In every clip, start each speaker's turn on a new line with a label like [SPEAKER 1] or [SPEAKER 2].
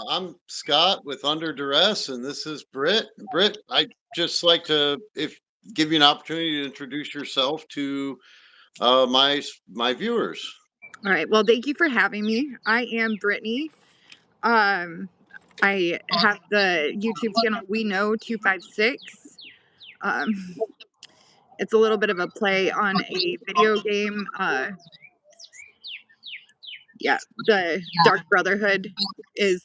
[SPEAKER 1] I'm Scott with Under Duress, and this is Britt. Britt, I'd just like to if give you an opportunity to introduce yourself to my viewers.
[SPEAKER 2] All right. Well, thank you for having me. I am Brittany. Um, I have the YouTube channel We Know 256. Um, it's a little bit of a play on a video game. Yeah, the Dark Brotherhood is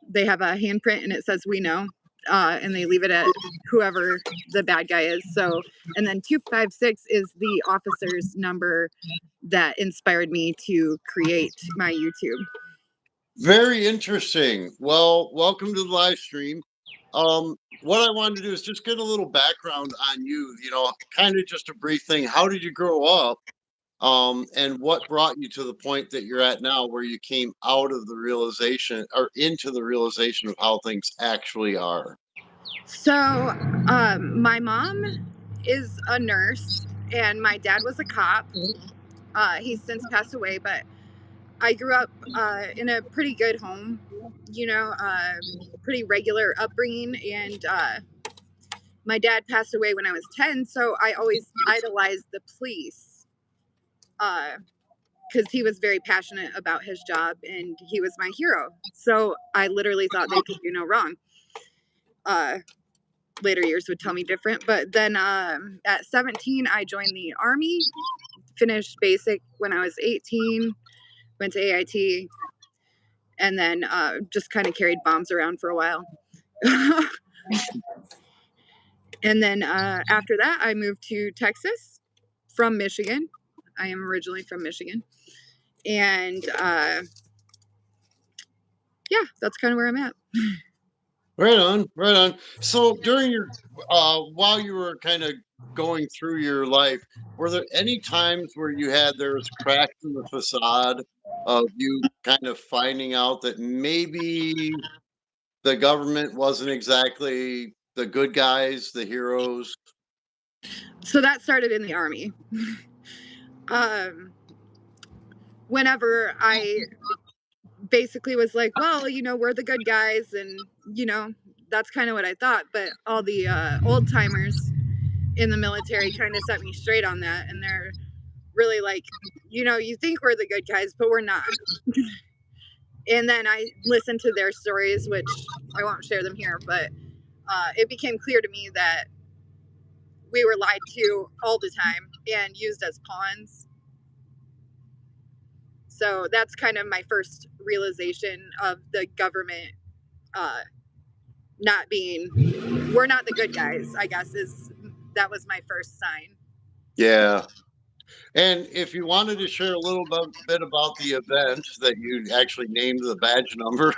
[SPEAKER 2] they have a handprint and it says We Know, and they leave it at whoever the bad guy is. So, and then 256 is the officer's number that inspired me to create my YouTube.
[SPEAKER 1] Very interesting. Well, welcome to the live stream. What I wanted to do is just get a little background on you. Kind of just a brief thing. How did you grow up? And what brought you to the point that you're at now, where you came out of the realization or into the realization of how things actually are?
[SPEAKER 2] So, my mom is a nurse, and my dad was a cop. He's since passed away, but I grew up in a pretty good home, pretty regular upbringing. And my dad passed away when I was 10, so I always idolized the police because he was very passionate about his job and he was my hero. So I literally thought they could do no wrong. Later years would tell me different, but then at 17 I joined the Army, finished basic when I was 18, went to AIT, and then just kind of carried bombs around for a while. And then after that I moved to Texas from Michigan. I am originally from Michigan, and yeah, that's kind of where I'm at.
[SPEAKER 1] Right on, right on. So during your while you were kind of going through your life, were there any times where there was cracks in the facade of you kind of finding out that maybe the government wasn't exactly the good guys, the heroes?
[SPEAKER 2] So that started in the Army. Whenever I basically was like, well, we're the good guys, and that's kind of what I thought. But all the old timers in the military kind of set me straight on that, and they're really like, you think we're the good guys, but we're not. And then I listened to their stories, which I won't share them here, but it became clear to me that we were lied to all the time and used as pawns. So that's kind of my first realization of the government not being, we're not the good guys, I guess, that was my first sign.
[SPEAKER 1] Yeah. And if you wanted to share a little bit about the event that you actually named the badge number,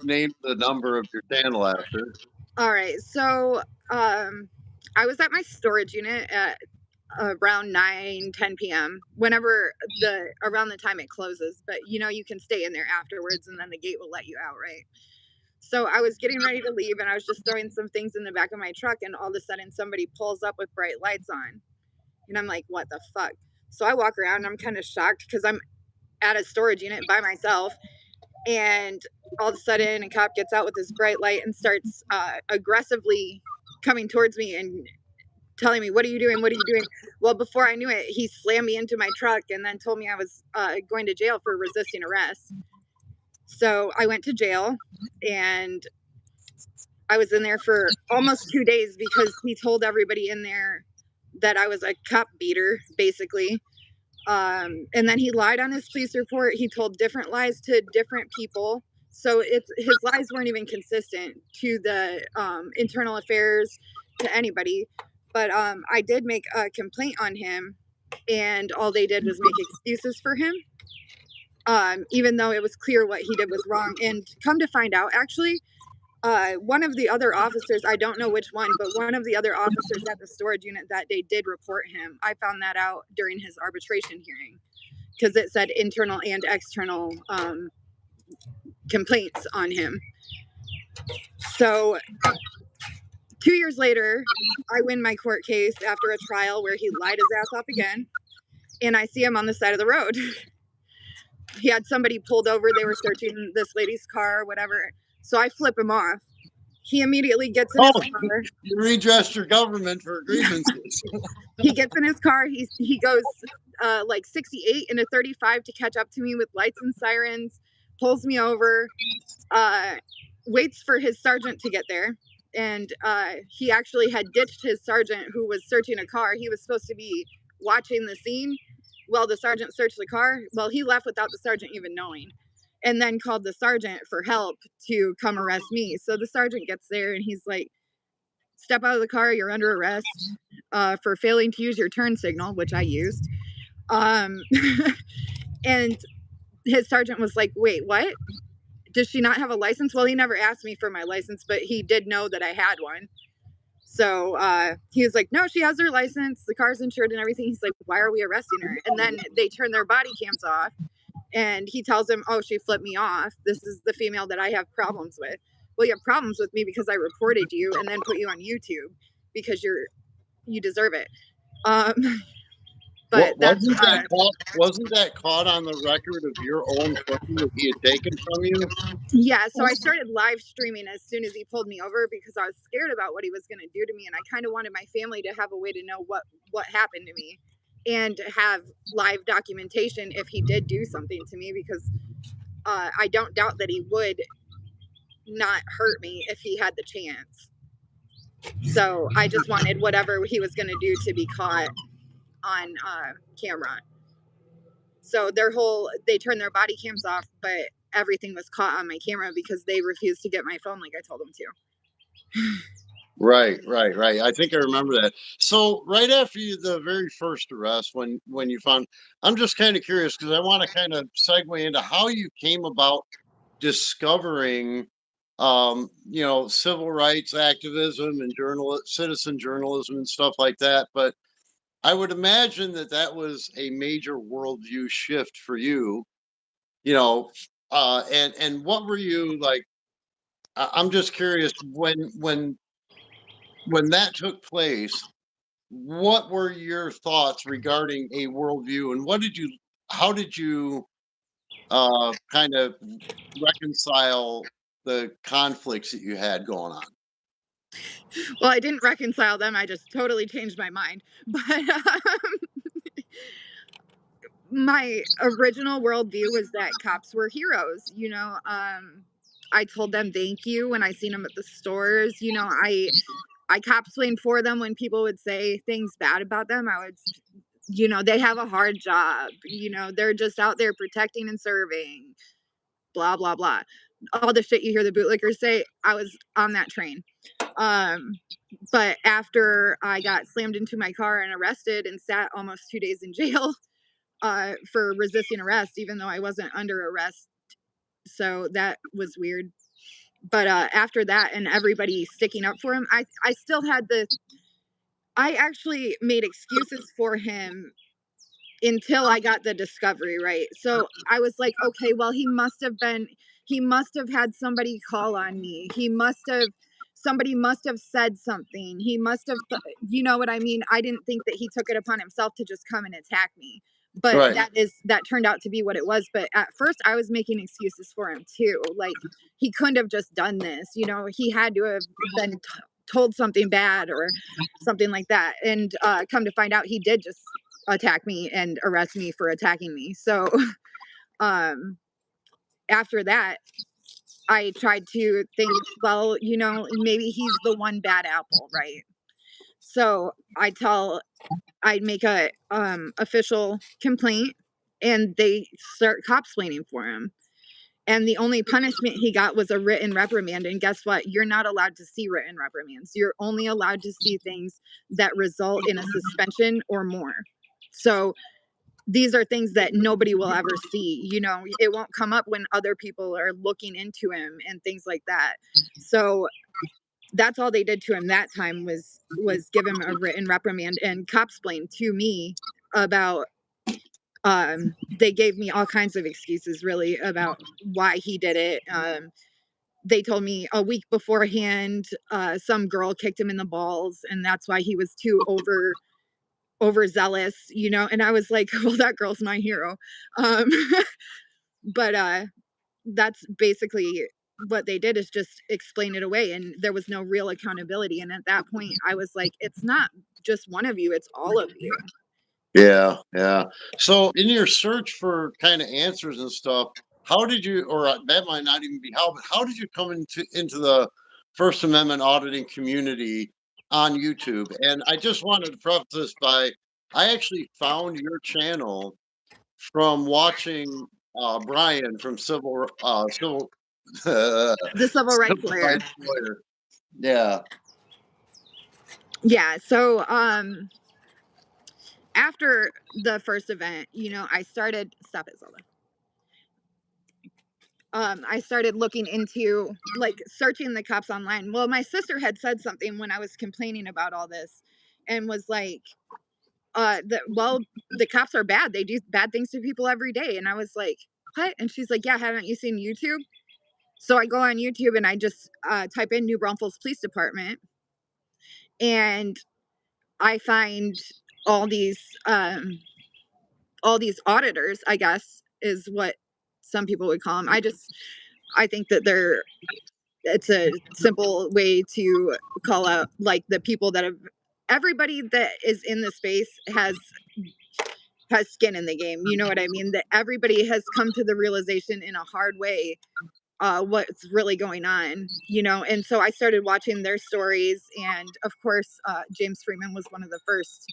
[SPEAKER 1] name the number of your channel after.
[SPEAKER 2] All right. So I was at my storage unit at around 9-10 p.m. whenever around the time it closes, but you can stay in there afterwards and then the gate will let you out, right? So I was getting ready to leave and I was just throwing some things in the back of my truck, and all of a sudden somebody pulls up with bright lights on, and I'm like, what the fuck? So I walk around and I'm kind of shocked because I'm at a storage unit by myself, and all of a sudden a cop gets out with this bright light and starts aggressively coming towards me and telling me, what are you doing? What are you doing? Well, before I knew it, he slammed me into my truck and then told me I was going to jail for resisting arrest. So I went to jail, and I was in there for almost 2 days because he told everybody in there that I was a cop beater, basically. And then he lied on his police report. He told different lies to different people. So his lies weren't even consistent to the internal affairs, to anybody. But I did make a complaint on him, and all they did was make excuses for him, even though it was clear what he did was wrong. And come to find out, actually, one of the other officers, I don't know which one, but one of the other officers at the storage unit that day did report him. I found that out during his arbitration hearing because it said internal and external complaints on him. So 2 years later, I win my court case after a trial where he lied his ass off again, and I see him on the side of the road. he had somebody pulled over. They were searching this lady's car or whatever. So I flip him off. He immediately gets in his car.
[SPEAKER 1] You redressed your government for
[SPEAKER 2] Yeah.
[SPEAKER 1] grievances.
[SPEAKER 2] He gets in his car. He goes like 68 in a 35 to catch up to me with lights and sirens, pulls me over, waits for his sergeant to get there. And he actually had ditched his sergeant who was searching a car. He was supposed to be watching the scene while the sergeant searched the car. Well, he left without the sergeant even knowing, and then called the sergeant for help to come arrest me. So the sergeant gets there and he's like, step out of the car, you're under arrest for failing to use your turn signal, which I used. And his sergeant was like, wait, what? Does she not have a license? Well, he never asked me for my license, but he did know that I had one. So he was like, no, she has her license. The car's insured and everything. He's like, why are we arresting her? And then they turn their body cams off. And he tells him, oh, she flipped me off. This is the female that I have problems with. Well, you have problems with me because I reported you and then put you on YouTube because you deserve it. But that's
[SPEAKER 1] Wasn't that caught on the record of your own footing that he had taken from you?
[SPEAKER 2] yeah. So I started live streaming as soon as he pulled me over because I was scared about what he was going to do to me, and I kind of wanted my family to have a way to know what happened to me and have live documentation if he did do something to me, because I don't doubt that he would not hurt me if he had the chance. So I just wanted whatever he was going to do to be caught on camera. So they turned their body cams off, but everything was caught on my camera because they refused to get my phone like I told them to.
[SPEAKER 1] Right. I think I remember that. So right after the very first arrest, when you found, I'm just kind of curious because I want to kind of segue into how you came about discovering, civil rights activism and citizen journalism and stuff like that. But I would imagine that was a major worldview shift for you. You know, and what were you like? I'm just curious when that took place, what were your thoughts regarding a worldview, and how did you kind of reconcile the conflicts that you had going on?
[SPEAKER 2] Well, I didn't reconcile them. I just totally changed my mind. But my original worldview was that cops were heroes. I told them thank you when I seen them at the stores. I copsplained for them when people would say things bad about them. I would, they have a hard job. They're just out there protecting and serving. Blah blah blah. All the shit you hear the bootlickers say. I was on that train. But after I got slammed into my car and arrested and sat almost 2 days in jail for resisting arrest, even though I wasn't under arrest. So that was weird. But after that and everybody sticking up for him, I still had I actually made excuses for him until I got the discovery, right? So I was like, okay, well, he must have had somebody call on me. Somebody must have said something. He must have, you know what I mean? I didn't think that he took it upon himself to just come and attack me. But
[SPEAKER 1] Right.
[SPEAKER 2] that turned out to be what it was. But at first I was making excuses for him too. Like, he couldn't have just done this. He had to have been told something bad or something like that. And come to find out, he did just attack me and arrest me for attacking me. So after that, I tried to think, well, maybe he's the one bad apple, right? So I'd make a official complaint, and they start copsplaining for him. And the only punishment he got was a written reprimand. And guess what? You're not allowed to see written reprimands. You're only allowed to see things that result in a suspension or more. So these are things that nobody will ever see. It won't come up when other people are looking into him and things like that. So that's all they did to him that time was give him a written reprimand and copsplain to me about they gave me all kinds of excuses really about why he did it. They told me a week beforehand some girl kicked him in the balls and that's why he was too overzealous, and I was like, well, that girl's my hero. But that's basically what they did, is just explain it away, and there was no real accountability. And at that point I was like, it's not just one of you, it's all of you.
[SPEAKER 1] Yeah, yeah. So in your search for kind of answers and stuff, how did you, or that might not even be how, but how did you come into the First Amendment auditing community on YouTube? And I just wanted to preface this by, I actually found your channel from watching Brian from Civil
[SPEAKER 2] The civil rights
[SPEAKER 1] Civil
[SPEAKER 2] lawyer.
[SPEAKER 1] Rights Lawyer. Yeah.
[SPEAKER 2] Yeah, so after the first event, I started, stop it, Zelda. I started looking into, like, searching the cops online. Well, my sister had said something when I was complaining about all this, and was like, well, the cops are bad. They do bad things to people every day. And I was like, what? And she's like, yeah, haven't you seen YouTube? So I go on YouTube and I just type in New Braunfels Police Department, and I find all these um, all these auditors, I guess is what some people would call them. I think that it's a simple way to call out, like, the people that have, everybody that is in the space has skin in the game. You know what I mean? That everybody has come to the realization in a hard way what's really going on, And so I started watching their stories, and of course, James Freeman was one of the first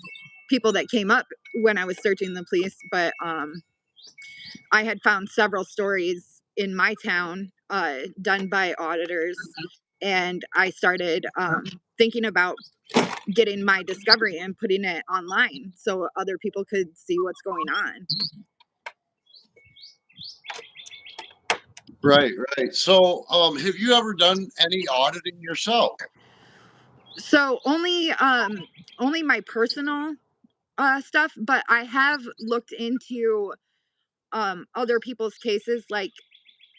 [SPEAKER 2] people that came up when I was searching the police. But I had found several stories in my town done by auditors, and I started thinking about getting my discovery and putting it online so other people could see what's going on.
[SPEAKER 1] Right, right. So, have you ever done any auditing yourself?
[SPEAKER 2] So only my personal stuff, but I have looked into other people's cases. Like,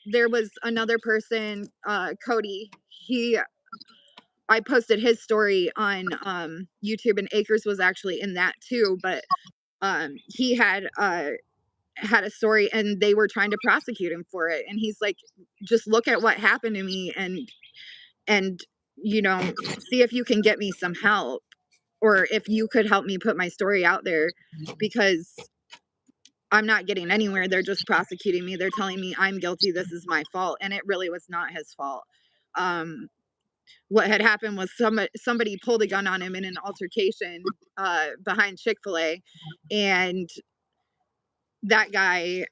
[SPEAKER 2] there was another person, Cody. He I posted his story on YouTube, and Acres was actually in that too. But he had a story, and they were trying to prosecute him for it. And he's like, just look at what happened to me, and see if you can get me some help, or if you could help me put my story out there, because I'm not getting anywhere. They're just prosecuting me. They're telling me I'm guilty. This is my fault. And it really was not his fault. What had happened was somebody pulled a gun on him in an altercation behind Chick-fil-A. And that guy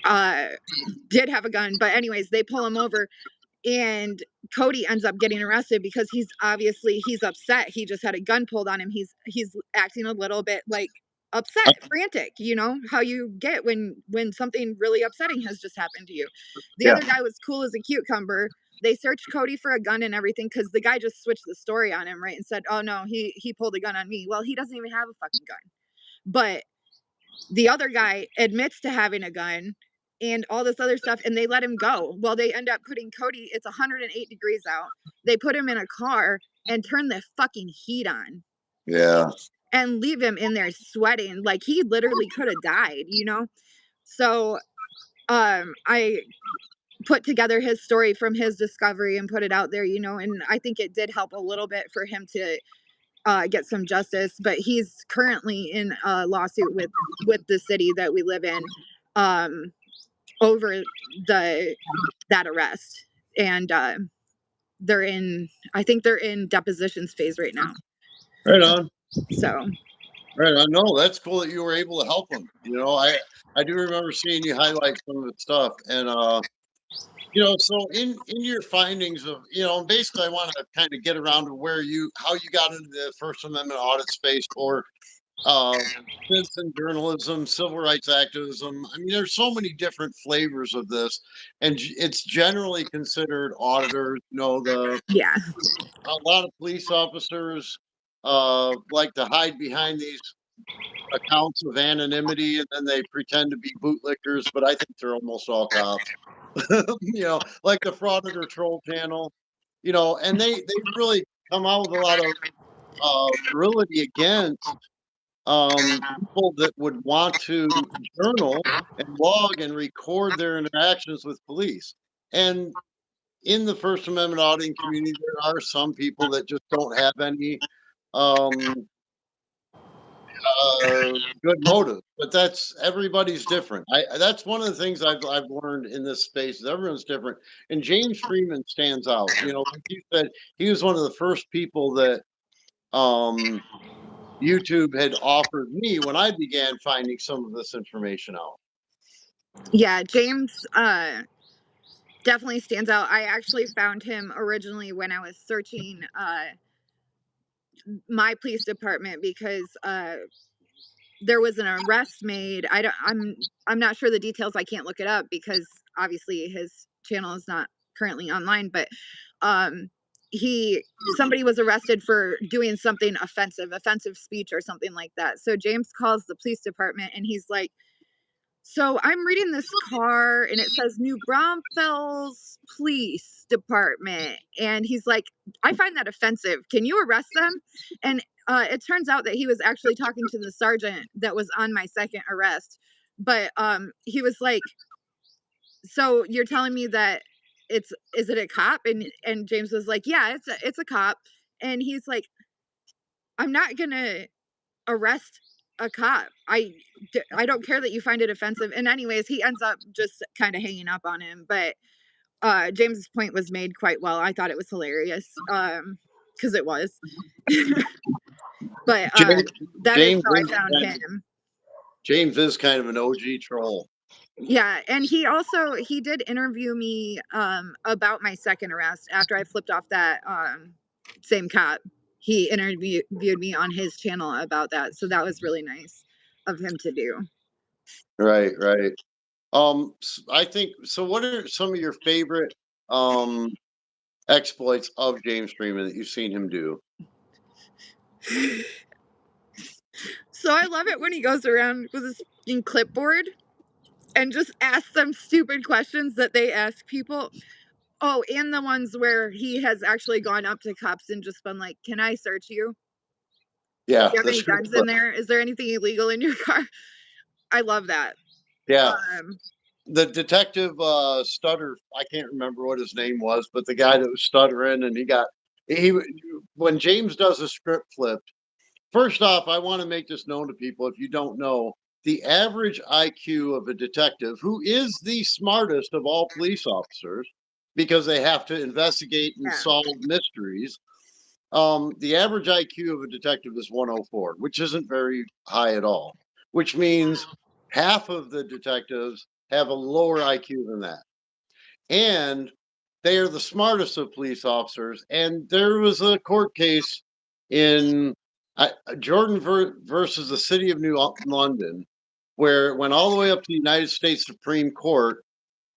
[SPEAKER 2] uh, did have a gun. But anyways, they pull him over, and Cody ends up getting arrested because he's upset. He just had a gun pulled on him. He's acting a little bit like upset, frantic, how you get when something really upsetting has just happened to you. The
[SPEAKER 1] Yeah,
[SPEAKER 2] other guy was cool as a cucumber. They searched Cody for a gun and everything, because the guy just switched the story on him, right, and said, oh no, he pulled a gun on me. Well, he doesn't even have a fucking gun. But the other guy admits to having a gun and all this other stuff, and they let him go. Well, they end up putting Cody, it's 108 degrees out. They put him in a car and turn the fucking heat on
[SPEAKER 1] yeah.
[SPEAKER 2] and leave him in there sweating. Like, he literally could have died. So I put together his story from his discovery and put it out there, and I think it did help a little bit for him to get some justice. But he's currently in a lawsuit with the city that we live in, um, over that arrest. And I think they're in depositions phase right now.
[SPEAKER 1] Right on.
[SPEAKER 2] So
[SPEAKER 1] Right on. No, that's cool that you were able to help them. I do remember seeing you highlight some of the stuff, and so in your findings of, basically, I want to kind of get around to how you got into the First Amendment audit space, or uh, citizen journalism, civil rights activism. I mean, there's so many different flavors of this, and it's generally considered auditors.
[SPEAKER 2] yeah.
[SPEAKER 1] A lot of police officers like to hide behind these accounts of anonymity, and then they pretend to be bootlickers, but I think they're almost all cops. Like the Frauditor Troll channel, and they really come out with a lot of virility against people that would want to journal and log and record their interactions with police. And in the First Amendment auditing community, there are some people that just don't have any um, good motive, but that's everybody's different. That's one of the things I've learned in this space is everyone's different. And James Freeman stands out. You know, like you said, he was one of the first people that um, YouTube had offered me when I began finding some of this information out.
[SPEAKER 2] Yeah, James definitely stands out. I actually found him originally when I was searching my police department because there was an arrest made. I'm not sure the details. I can't look it up because obviously his channel is not currently online, but um he somebody was arrested for doing something offensive speech or something like that. So James calls the police department and he's like, so I'm reading this car and it says New Braunfels Police Department. And he's like, I find that offensive. Can you arrest them? And it turns out that he was actually talking to the sergeant that was on my second arrest. But he was like, so you're telling me that is it a cop? And James was like, yeah, it's a cop. And he's like, I'm not gonna arrest a cop. I don't care that you find it offensive. And anyways, he ends up just kind of hanging up on him. But James's point was made quite well. I thought it was hilarious. Because it was. But
[SPEAKER 1] James,
[SPEAKER 2] that is
[SPEAKER 1] James
[SPEAKER 2] how I
[SPEAKER 1] is
[SPEAKER 2] found
[SPEAKER 1] kind of,
[SPEAKER 2] him.
[SPEAKER 1] James is kind of an OG troll.
[SPEAKER 2] Yeah, and he did interview me about my second arrest after I flipped off that same cop. He interviewed me on his channel about that. So that was really nice of him to do.
[SPEAKER 1] Right, right. I think so. What are some of your favorite um exploits of James Freeman that you've seen him do?
[SPEAKER 2] So I love it when he goes around with his fucking clipboard and just asks them stupid questions that they ask people. Oh, and the ones where he has actually gone up to cops and just been like, "Can I search you?
[SPEAKER 1] Yeah,
[SPEAKER 2] Do you have
[SPEAKER 1] the
[SPEAKER 2] any
[SPEAKER 1] script
[SPEAKER 2] guns in
[SPEAKER 1] flip.
[SPEAKER 2] there? Is there anything illegal in your car?" I love that.
[SPEAKER 1] Yeah,
[SPEAKER 2] Um,
[SPEAKER 1] the detective stutter. I can't remember what his name was, but the guy that was stuttering and he when James does a script flip. First off, I want to make this known to people if you don't know. The average IQ of a detective, who is the smartest of all police officers, because they have to investigate and
[SPEAKER 2] yeah,
[SPEAKER 1] solve mysteries. The average IQ of a detective is 104, which isn't very high at all, which means half of the detectives have a lower IQ than that. And they are the smartest of police officers. And there was a court case in Jordan versus the city of London, where it went all the way up to the United States Supreme Court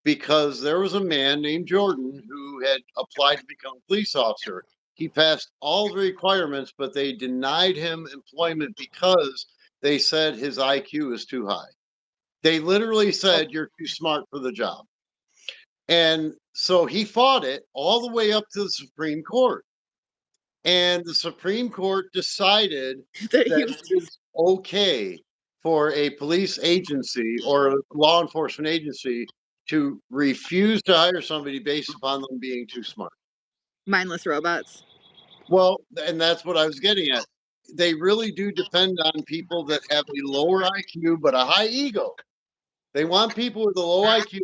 [SPEAKER 1] because there was a man named Jordan who had applied to become a police officer. He passed all the requirements, but they denied him employment because they said his IQ is too high. They literally said, "You're too smart for the job." And so he fought it all the way up to the Supreme Court. And the Supreme Court decided
[SPEAKER 2] that he
[SPEAKER 1] that
[SPEAKER 2] was
[SPEAKER 1] it is okay for a police agency or a law enforcement agency to refuse to hire somebody based upon them being too smart.
[SPEAKER 2] mindless robots.
[SPEAKER 1] Well, and that's what I was getting at. They really do depend on people that have a lower IQ but a high ego. They want people with a low IQ.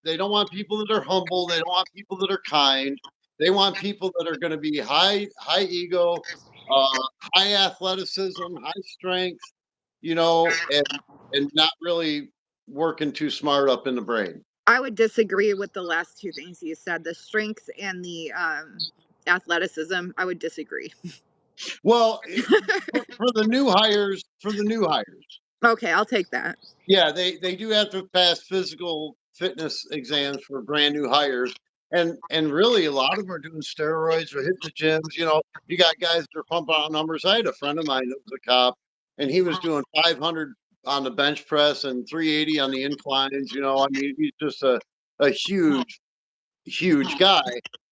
[SPEAKER 1] They don't want people that are humble. They don't want people that are kind. They want people that are going to be high ego, uh, high athleticism, high strength, and not really working too smart up in the brain.
[SPEAKER 2] I would disagree with the last two things you said, the strength and the athleticism. I would disagree.
[SPEAKER 1] Well, for the new hires,
[SPEAKER 2] Okay, I'll take that.
[SPEAKER 1] yeah, they do have to pass physical fitness exams for brand new hires, and really a lot of them are doing steroids or hitting the gyms. You got guys that are pumping out numbers. I had a friend of mine that was a cop, and he was doing 500 on the bench press and 380 on the inclines. I mean, he's just a huge guy,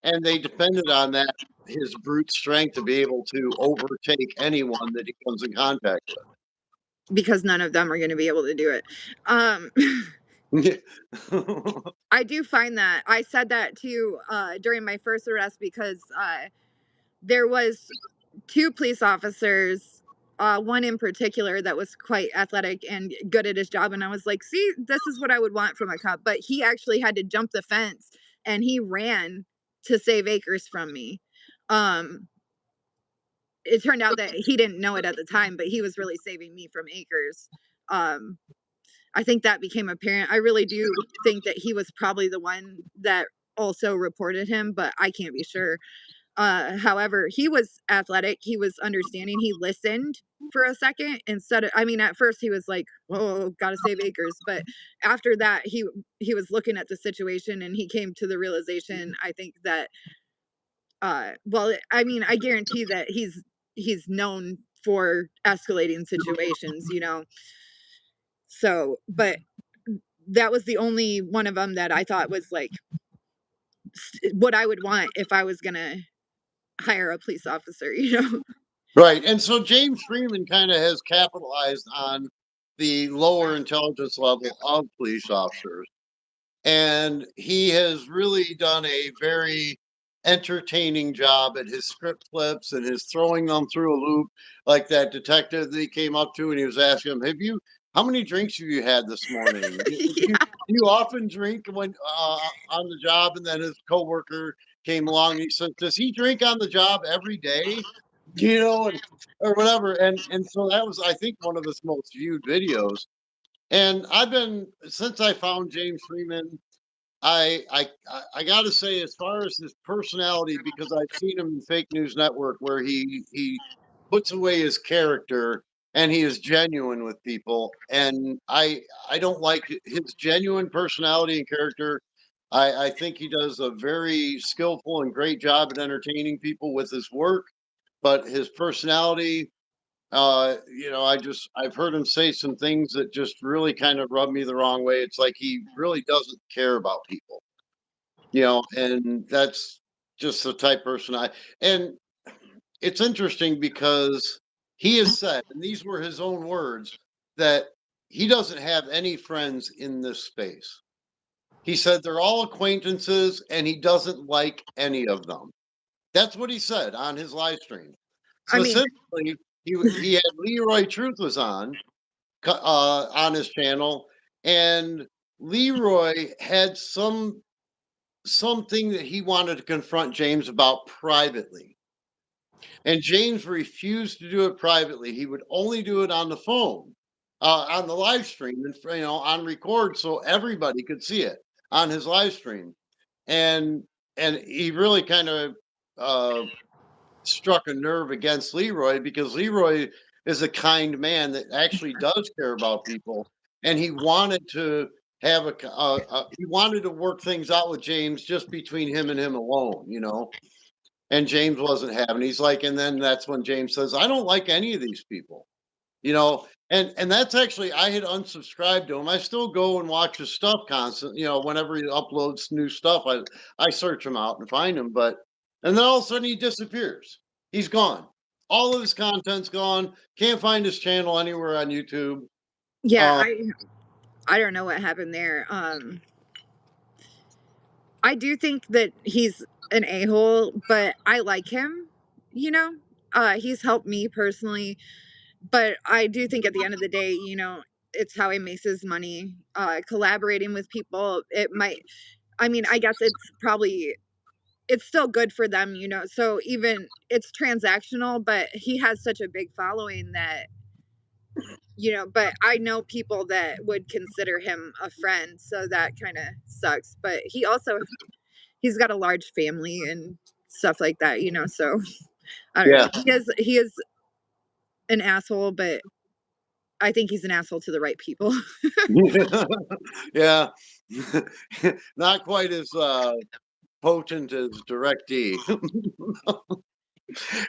[SPEAKER 1] and they depended on that his brute strength to be able to overtake anyone that he comes in contact with.
[SPEAKER 2] because none of them are going to be able to do it. Um, I do find that I said that too during my first arrest because there was two police officers, one in particular that was quite athletic and good at his job, and I was like, see, this is what I would want from a cop. But he actually had to jump the fence and he ran to save acres from me. um it turned out that he didn't know it at the time, but he was really saving me from acres. um I think that became apparent. I really do think that he was probably the one that also reported him, but I can't be sure. However, he was athletic, he was understanding, he listened for a second instead of, I mean, at first he was like, "Oh, gotta save acres," but after that, he was looking at the situation and he came to the realization, I think that, well, I mean, I guarantee that he's known for escalating situations, you know. So, but that was the only one of them that I thought was like what I would want if I was gonna hire a police officer, you know.
[SPEAKER 1] Right. And so James Freeman kind of has capitalized on the lower intelligence level of police officers. And he has really done a very entertaining job at his script flips and his throwing them through a loop, like that detective that he came up to and he was asking him, how many drinks have you had this morning?
[SPEAKER 2] Yeah.
[SPEAKER 1] Do you often drink when on the job? And then his coworker came along and he said, does he drink on the job every day? And, or whatever. And so that was, I think, one of his most viewed videos. And I've been, since I found James Freeman, I got to say, as far as his personality, because I've seen him in Fake News Network, where he puts away his character and he is genuine with people, and I don't like his genuine personality and character. I think he does a very skillful and great job at entertaining people with his work, but his personality, I've heard him say some things that just really kind of rub me the wrong way. It's like he really doesn't care about people, and that's just the type of person and it's interesting because he has said, and these were his own words, that he doesn't have any friends in this space. He said they're all acquaintances and he doesn't like any of them. That's what he said on his live stream.
[SPEAKER 2] I mean,
[SPEAKER 1] Specifically, he had Leroy Truth was on his channel, and Leroy had something that he wanted to confront James about privately. And James refused to do it privately. He would only do it on the phone, on the live stream, and on record, so everybody could see it on his live stream. And he really kind of uh, struck a nerve against Leroy, because Leroy is a kind man that actually does care about people, and he wanted to have he wanted to work things out with James just between him and him alone. And James wasn't having. He's like, and then that's when James says, "I don't like any of these people." And that's actually, I had unsubscribed to him. I still go and watch his stuff constantly. Whenever he uploads new stuff, I search him out and find him. And then all of a sudden he disappears. He's gone. All of his content's gone. Can't find his channel anywhere on YouTube.
[SPEAKER 2] yeah,
[SPEAKER 1] Um,
[SPEAKER 2] I don't know what happened there. I do think that he's an a-hole, but I like him, you know. He's helped me personally, but I do think at the end of the day, you know, it's how he makes his money. Collaborating with people, it might, I mean, I guess it's still good for them, you know. So even it's transactional, but he has such a big following that, you know, but I know people that would consider him a friend, so that kind of sucks. But he's got a large family and stuff like that, you know. So I don't
[SPEAKER 1] yeah.
[SPEAKER 2] know. He is an asshole, but I think he's an asshole to the right people.
[SPEAKER 1] Yeah. Not quite as potent as Direct D.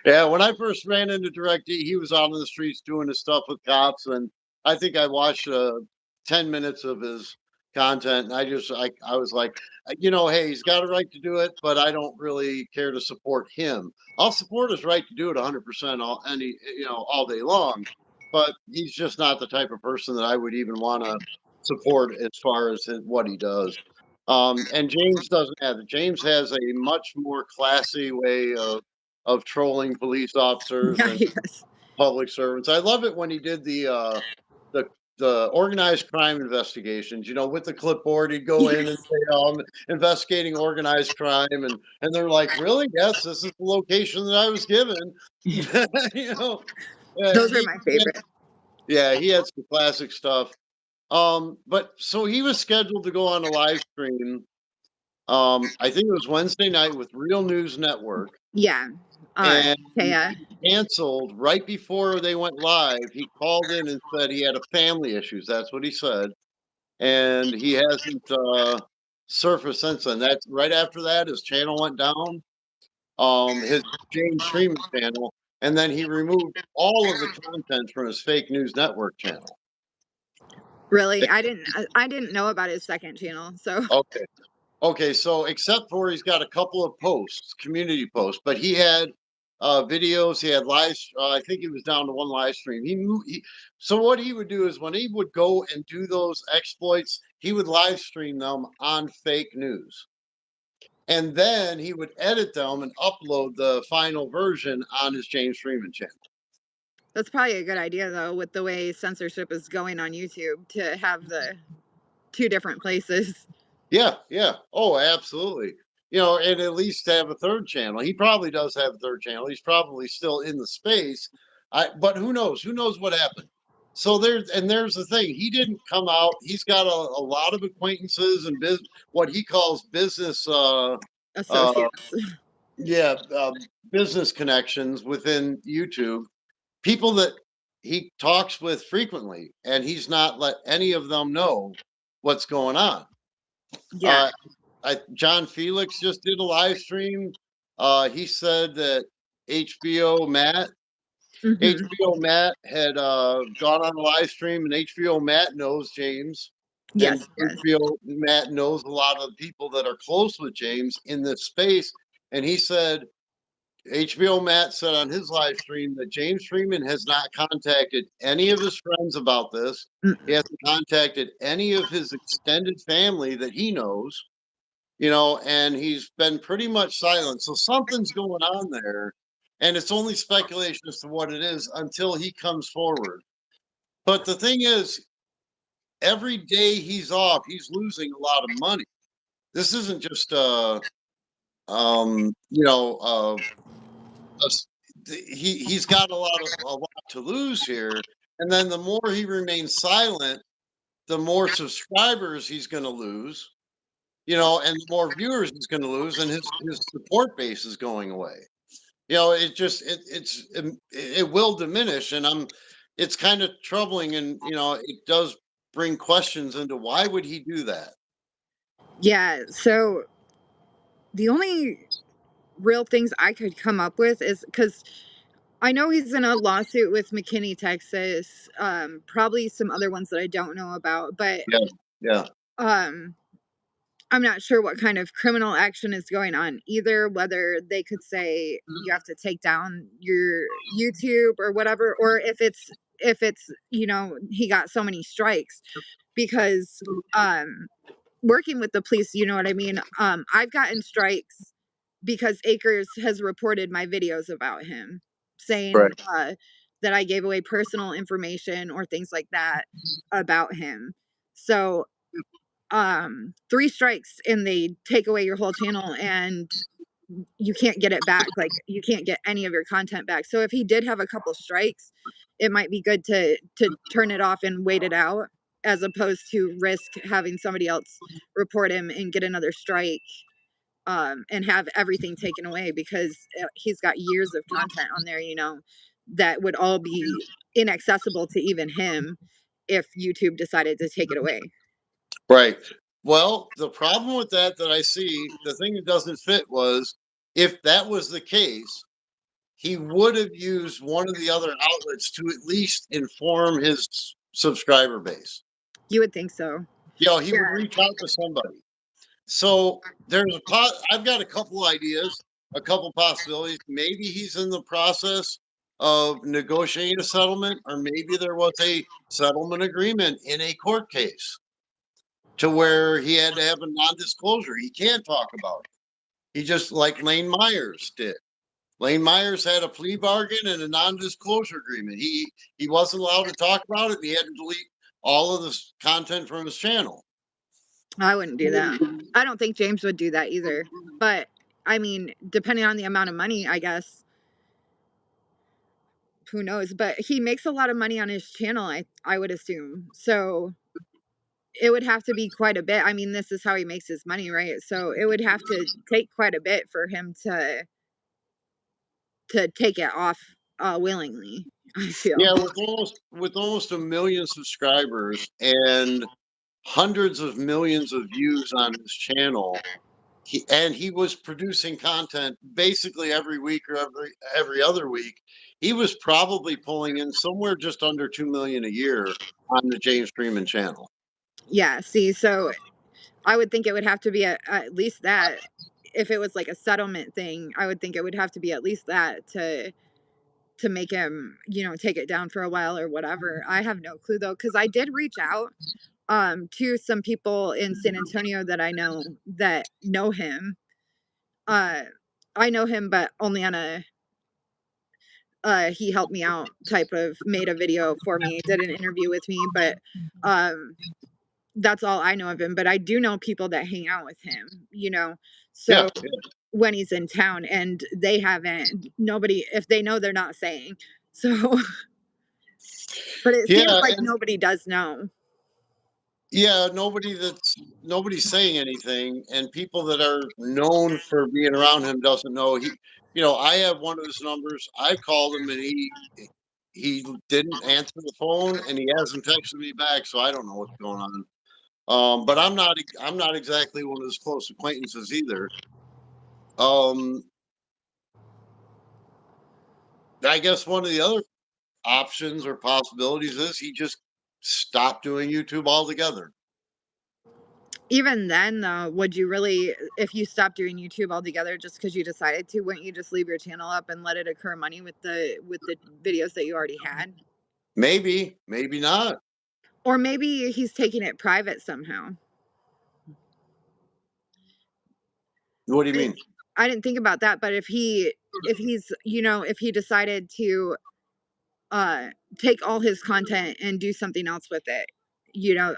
[SPEAKER 1] Yeah, when I first ran into Direct D, he was out on the streets doing his stuff with cops, and I think I watched 10 minutes of his content, and I was like, hey, he's got a right to do it, but I don't really care to support him. I'll support his right to do it 100% all day long, but he's just not the type of person that I would even want to support as far as what he does. And James doesn't have it. James has a much more classy way of trolling police officers
[SPEAKER 2] Yeah,
[SPEAKER 1] and
[SPEAKER 2] he does.
[SPEAKER 1] public servants. I love it when he did the the organized crime investigations. You know, with the clipboard, he'd go in and
[SPEAKER 2] Yes,
[SPEAKER 1] say, "I'm investigating organized crime," and they're like, "Really? Yes, this is the location that I was given." You know,
[SPEAKER 2] those are
[SPEAKER 1] he
[SPEAKER 2] my favorite.
[SPEAKER 1] yeah, he had some classic stuff. But so he was scheduled to go on a live stream. I think it was Wednesday night with Real News Network,
[SPEAKER 2] Yeah,
[SPEAKER 1] and
[SPEAKER 2] Taya.
[SPEAKER 1] he canceled right before they went live. He called in and said he had a family issues. That's what he said, and he hasn't surfaced since then. That's right after that. His channel went down. His James Freeman channel, and then he removed all of the content from his fake news network channel.
[SPEAKER 2] Really, I didn't know about his second channel. So
[SPEAKER 1] Okay. Okay, so except for he's got a couple of posts, community posts, but he had videos, he had live. I think he was down to one live stream. So what he would do is when he would go and do those exploits, he would live stream them on fake news, and then he would edit them and upload the final version on his James Freeman channel.
[SPEAKER 2] that's probably a good idea, though, with the way censorship is going on YouTube, to have the two different places.
[SPEAKER 1] Yeah, yeah. Oh, absolutely. You know, and at least have a third channel. He probably does have a third channel. He's probably still in the space. But who knows? Who knows what happened? So there's the thing. He didn't come out. He's got a lot of acquaintances and what he calls business uh
[SPEAKER 2] Associates.
[SPEAKER 1] yeah, business connections within YouTube. People that he talks with frequently, and he's not let any of them know what's going on.
[SPEAKER 2] Yeah.
[SPEAKER 1] Uh, John Felix just did a live stream. He said that HBO Matt
[SPEAKER 2] Hmm.
[SPEAKER 1] HBO Matt had gone on a live stream, and HBO Matt knows James, and
[SPEAKER 2] Yes. Yes.
[SPEAKER 1] HBO Matt knows a lot of people that are close with James in this space. And he said HBO Matt said on his live stream that James Freeman has not contacted any of his friends about this. He
[SPEAKER 2] Mm.
[SPEAKER 1] hasn't contacted any of his extended family that he knows, you know, and he's been pretty much silent. So something's going on there, and it's only speculation as to what it is until he comes forward. But the thing is, every day he's off, he's losing a lot of money. This isn't just you know, a s- he's got a lot to lose here. And then the more he remains silent, the more subscribers he's going to lose, you know, and the more viewers he's going to lose, and his support base is going away. You know, it will diminish, and it's kind of troubling, and you know, it does bring questions into why would he do that?
[SPEAKER 2] Yeah. So the only real things I could come up with is because I know he's in a lawsuit with McKinney, Texas. Probably some other ones that I don't know about, but
[SPEAKER 1] Yeah, yeah,
[SPEAKER 2] um, I'm not sure what kind of criminal action is going on either. Whether they could say you have to take down your YouTube or whatever, or if it's he got so many strikes because um working with the police, you know what I mean? I've gotten strikes because Akers has reported my videos about him, saying
[SPEAKER 1] right,
[SPEAKER 2] that I gave away personal information or things like that about him. So, three strikes and they take away your whole channel and you can't get it back. Like you can't get any of your content back. So if he did have a couple strikes, it might be good to turn it off and wait it out as opposed to risk having somebody else report him and get another strike, and have everything taken away because he's got years of content on there, that would all be inaccessible to even him if YouTube decided to take it away.
[SPEAKER 1] right. Well, the problem with that I see, the thing that doesn't fit was if that was the case, he would have used one of the other outlets to at least inform his subscriber base.
[SPEAKER 2] You would think so.
[SPEAKER 1] You know, he would
[SPEAKER 2] Yeah.
[SPEAKER 1] reach out to somebody. So I've got a couple ideas, a couple possibilities. Maybe he's in the process of negotiating a settlement, or maybe there was a settlement agreement in a court case to where he had to have a non-disclosure. He can't talk about it. He just like Lane Myers did. Lane Myers had a plea bargain and a non-disclosure agreement. He wasn't allowed to talk about it. And he had to delete all of this content from his channel.
[SPEAKER 2] I wouldn't do that. I don't think James would do that either. But I mean, depending on the amount of money, I guess, who knows? But he makes a lot of money on his channel, I would assume. So it would have to be quite a bit. I mean, this is how he makes his money, right? So it would have to take quite a bit for him to take it off willingly, I feel.
[SPEAKER 1] Yeah, with almost 1 million subscribers and hundreds of millions of views on his channel, he was producing content basically every week or every other week. He was probably pulling in somewhere just under 2 million a year on the James Freeman channel.
[SPEAKER 2] Yeah, see, so I would think it would have to be at least that. If it was like a settlement thing, I would think it would have to be at least that to make him, take it down for a while or whatever. I have no clue though, because I did reach out to some people in San Antonio that I know him. I know him, but only on a he helped me out type of, made a video for me, did an interview with me, but um that's all I know of him. But I do know people that hang out with him.
[SPEAKER 1] Yeah,
[SPEAKER 2] So when he's in town, and they haven't, nobody, if they know, they're not saying. So but it seems
[SPEAKER 1] yeah,
[SPEAKER 2] like
[SPEAKER 1] and
[SPEAKER 2] nobody does know.
[SPEAKER 1] yeah, nobody's saying anything, and people that are known for being around him doesn't know. I have one of his numbers. I called him, and he didn't answer the phone, and he hasn't texted me back, so I don't know what's going on. But I'm not exactly one of his close acquaintances either. Um, I guess one of the other options or possibilities is he just stopped doing YouTube altogether.
[SPEAKER 2] Even then, though, would you really, if you stopped doing YouTube altogether just because you decided to, wouldn't you just leave your channel up and let it occur money with the videos that you already had?
[SPEAKER 1] Maybe, maybe not.
[SPEAKER 2] Or maybe he's taking it private somehow.
[SPEAKER 1] What do you
[SPEAKER 2] I
[SPEAKER 1] mean?
[SPEAKER 2] didn't, I didn't think about that, but if he decided to uh take all his content and do something else with it,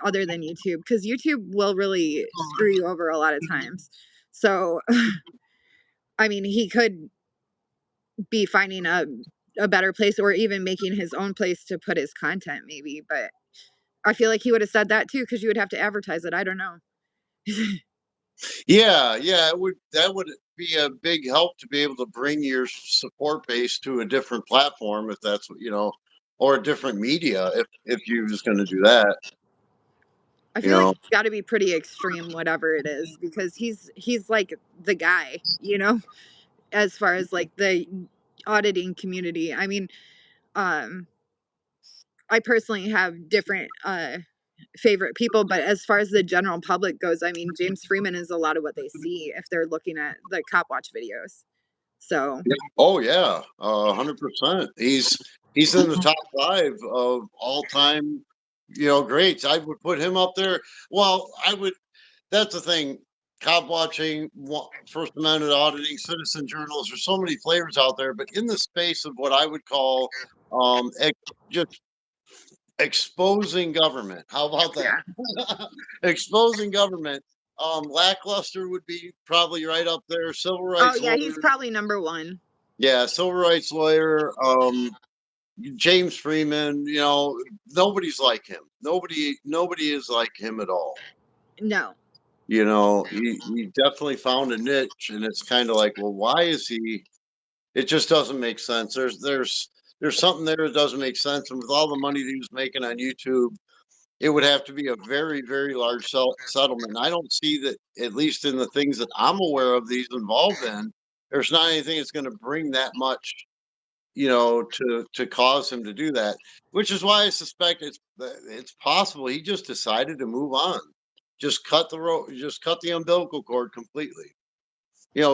[SPEAKER 2] other than YouTube, because YouTube will really screw you over a lot of times. So I mean, he could be finding a better place, or even making his own place to put his content, maybe. But I feel like he would have said that too, because you would have to advertise it. I don't know.
[SPEAKER 1] Yeah, yeah, that would be a big help to be able to bring your support base to a different platform if that's or a different media if you was going to do that,
[SPEAKER 2] I
[SPEAKER 1] you
[SPEAKER 2] feel like
[SPEAKER 1] know.
[SPEAKER 2] it's got to be pretty extreme, whatever it is, because he's like the guy, as far as like the auditing community. I mean, um, I personally have different favorite people, but as far as the general public goes, I mean, James Freeman is a lot of what they see if they're looking at the cop watch videos. So
[SPEAKER 1] Yeah. Oh yeah, 100%. He's in the top 5 of all time, greats. I would put him up there. Well, I would. That's the thing. Cop watching, First Amendment auditing, citizen journals. There's so many flavors out there, but in the space of what I would call just exposing government. How about that?
[SPEAKER 2] yeah.
[SPEAKER 1] Exposing government. Lackluster would be probably right up there. Civil
[SPEAKER 2] Oh
[SPEAKER 1] rights
[SPEAKER 2] yeah, he's
[SPEAKER 1] lawyer.
[SPEAKER 2] probably number one.
[SPEAKER 1] Yeah, civil rights lawyer. James Freeman, nobody's like him. Nobody is like him at all.
[SPEAKER 2] No.
[SPEAKER 1] He definitely found a niche, and it's kind of like, well, why is he? It just doesn't make sense. There's something there that doesn't make sense, and with all the money that he was making on YouTube, it would have to be a very, very large settlement. I don't see that, at least in the things that I'm aware of, these involved in. There's not anything that's going to bring that much, to cause him to do that. Which is why I suspect it's possible he just decided to move on, just cut the umbilical cord completely.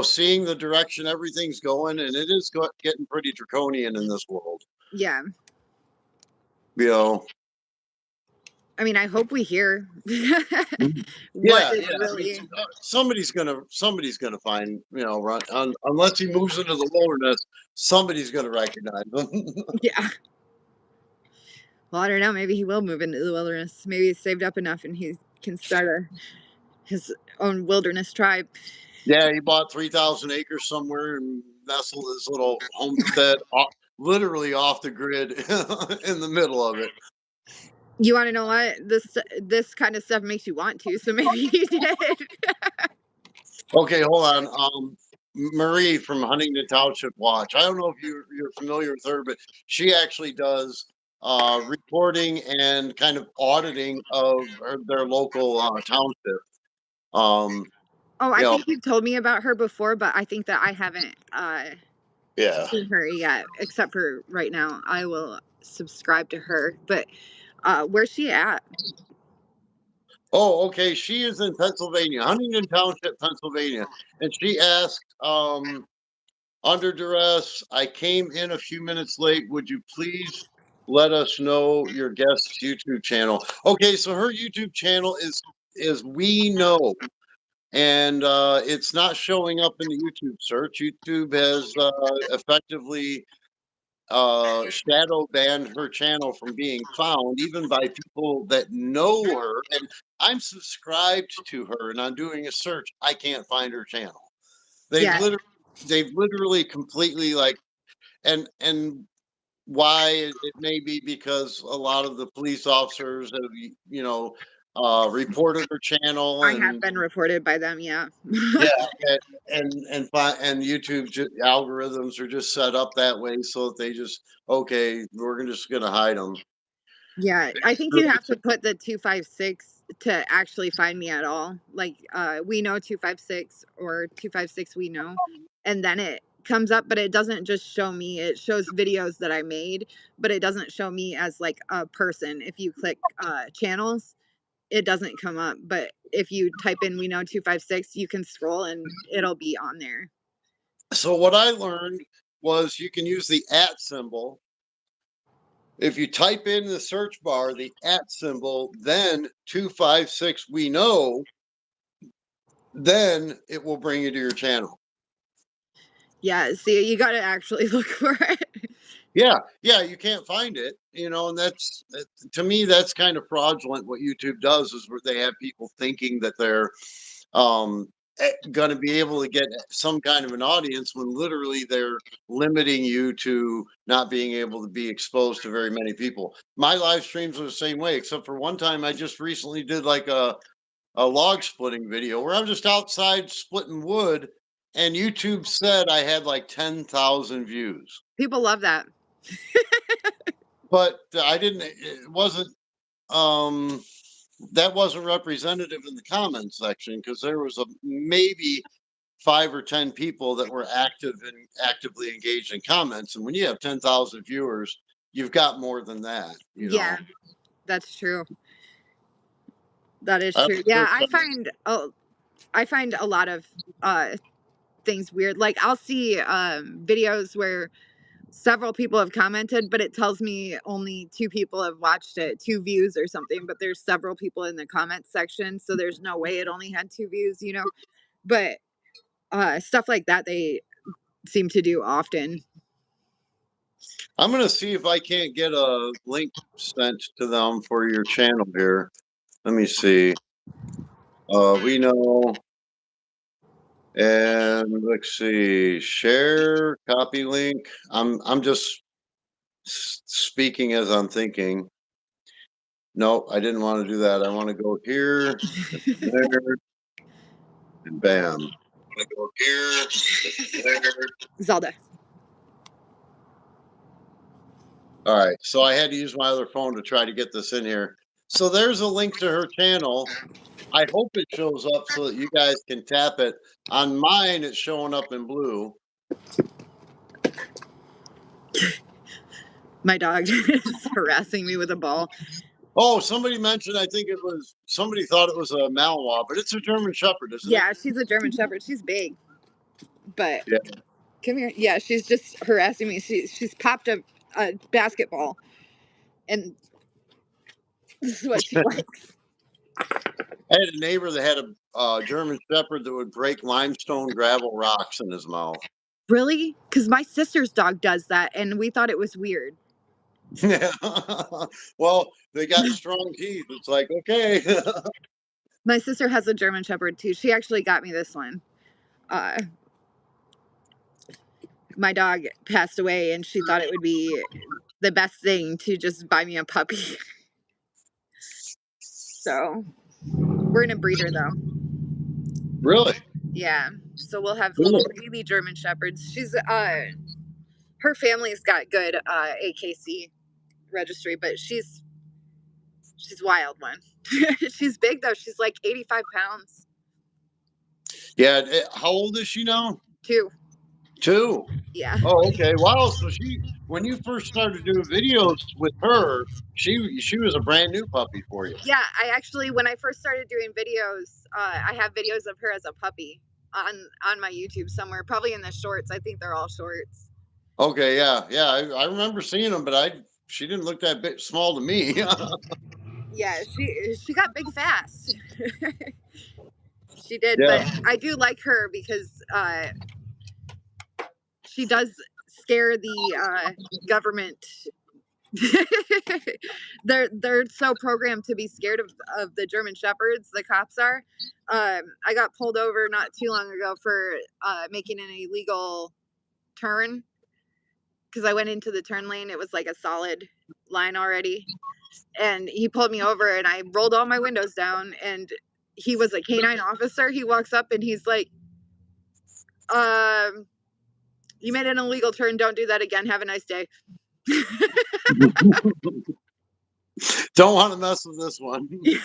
[SPEAKER 1] seeing the direction everything's going, and it is getting pretty draconian in this world.
[SPEAKER 2] Yeah.
[SPEAKER 1] You know,
[SPEAKER 2] I mean, I hope we hear what
[SPEAKER 1] yeah,
[SPEAKER 2] is
[SPEAKER 1] yeah. I mean,
[SPEAKER 2] really.
[SPEAKER 1] somebody's gonna find, unless he moves into the wilderness, somebody's gonna recognize him.
[SPEAKER 2] Yeah. Well, I don't know. Maybe he will move into the wilderness. Maybe he's saved up enough and he can start his own wilderness tribe.
[SPEAKER 1] Yeah, he bought 3,000 acres somewhere and nestled his little homestead literally off the grid in the middle of it.
[SPEAKER 2] You want to know what this kind of stuff makes you want to? So maybe he did.
[SPEAKER 1] Okay, hold on. Marie from Huntington Township Watch. I don't know if you're familiar with her, but she actually does reporting and kind of auditing of their local township. Um,
[SPEAKER 2] Oh, I
[SPEAKER 1] you know,
[SPEAKER 2] think you've told me about her before, but I think that I haven't
[SPEAKER 1] yeah.
[SPEAKER 2] seen her yet, except for right now. I will subscribe to her. But where's she at?
[SPEAKER 1] Oh, okay. She is in Pennsylvania, Huntington Township, Pennsylvania, and she asked, under duress, I came in a few minutes late. Would you please let us know your guest's YouTube channel? Okay, so her YouTube channel is We Know, and it's not showing up in the YouTube search. YouTube has effectively shadow banned her channel from being found, even by people that know her. And I'm subscribed to her, and I'm doing a search. I can't find her channel. They've
[SPEAKER 2] Yeah,
[SPEAKER 1] literally, they've literally completely like, and why it may be because a lot of the police officers have reported her channel,
[SPEAKER 2] I have
[SPEAKER 1] and
[SPEAKER 2] been reported by them. Yeah.
[SPEAKER 1] yeah, and YouTube algorithms are just set up that way so that they just, okay, we're just gonna hide them.
[SPEAKER 2] Yeah, I think you have to put the 256 to actually find me at all. Like we know 256 or 256 we know, and then it comes up, but it doesn't just show me. It shows videos that I made, but it doesn't show me as like a person. If you click channels, it doesn't come up. But if you type in we know 256, you can scroll and it'll be on there.
[SPEAKER 1] So what I learned was you can use the @ symbol. If you type in the search bar the @ symbol, then 256 we know, then it will bring you to your channel.
[SPEAKER 2] Yeah, see, you got to actually look for it.
[SPEAKER 1] Yeah, yeah, you can't find it, and to me, that's kind of fraudulent. What YouTube does is where they have people thinking that they're um, going to be able to get some kind of an audience when literally they're limiting you to not being able to be exposed to very many people. My live streams are the same way, except for one time I just recently did like a log splitting video where I'm just outside splitting wood, and YouTube said I had like 10,000 views.
[SPEAKER 2] People love that.
[SPEAKER 1] But I didn't. It wasn't. Um, that wasn't representative in the comments section because there was maybe 5 or 10 people that were active and actively engaged in comments. And when you have 10,000 viewers, you've got more than that.
[SPEAKER 2] Yeah, that's true. That is
[SPEAKER 1] I
[SPEAKER 2] true. Yeah, I find a lot of things weird. Like I'll see videos where several people have commented, but it tells me only 2 people have watched it, 2 views or something, but there's several people in the comment section, so there's no way it only had 2 views. But stuff like that they seem to do often.
[SPEAKER 1] I'm gonna see if I can't get a link sent to them for your channel here. Let me see. We know. And let's see, share, copy link. I'm just speaking as I'm thinking. No, I didn't want to do that. I want to go here, there, and bam. I want to go here, there.
[SPEAKER 2] Zelda.
[SPEAKER 1] All right. So I had to use my other phone to try to get this in here. So there's a link to her channel. I hope it shows up so that you guys can tap it. On mine, it's showing up in blue.
[SPEAKER 2] My dog is harassing me with a ball.
[SPEAKER 1] Oh, somebody mentioned, I think somebody thought it was a Malinois, but it's a German Shepherd, isn't it?
[SPEAKER 2] Yeah, she's a German Shepherd. She's big. But
[SPEAKER 1] Yeah.
[SPEAKER 2] come here. Yeah, she's just harassing me. She's popped a basketball, and this is what she likes.
[SPEAKER 1] I had a neighbor that had a German Shepherd that would break limestone gravel rocks in his mouth.
[SPEAKER 2] Really? Because my sister's dog does that, and we thought it was weird.
[SPEAKER 1] Yeah. Well, they got strong teeth. It's like, okay.
[SPEAKER 2] My sister has a German Shepherd too. She actually got me this one. Uh, my dog passed away, and she thought it would be the best thing to just buy me a puppy. So we're gonna breed her though.
[SPEAKER 1] Really?
[SPEAKER 2] Yeah. So we'll have little
[SPEAKER 1] Cool.
[SPEAKER 2] baby German Shepherds. She's her family's got good AKC registry, but she's wild one. She's big though. She's like 85 pounds.
[SPEAKER 1] Yeah. How old is she now?
[SPEAKER 2] Too.
[SPEAKER 1] 2.
[SPEAKER 2] Yeah.
[SPEAKER 1] Oh, okay. Wow. So when you first started doing videos with her, she was a brand new puppy for you.
[SPEAKER 2] Yeah, I actually when I first started doing videos, I have videos of her as a puppy on my YouTube somewhere, probably in the shorts. I think they're all shorts.
[SPEAKER 1] Okay. Yeah. Yeah. I remember seeing them, but she didn't look that bit small to me.
[SPEAKER 2] Yeah, she got big fast. She did,
[SPEAKER 1] Yeah.
[SPEAKER 2] but I do like her because she does scare the government. They're so programmed to be scared of the German shepherds. The cops are. I got pulled over not too long ago for making an illegal turn because I went into the turn lane. It was like a solid line already, and he pulled me over, and I rolled all my windows down, and he was a canine officer. He walks up and he's like, um, "You made an illegal turn. Don't do that again. Have a nice day."
[SPEAKER 1] Don't want to mess with this one.
[SPEAKER 2] Yeah.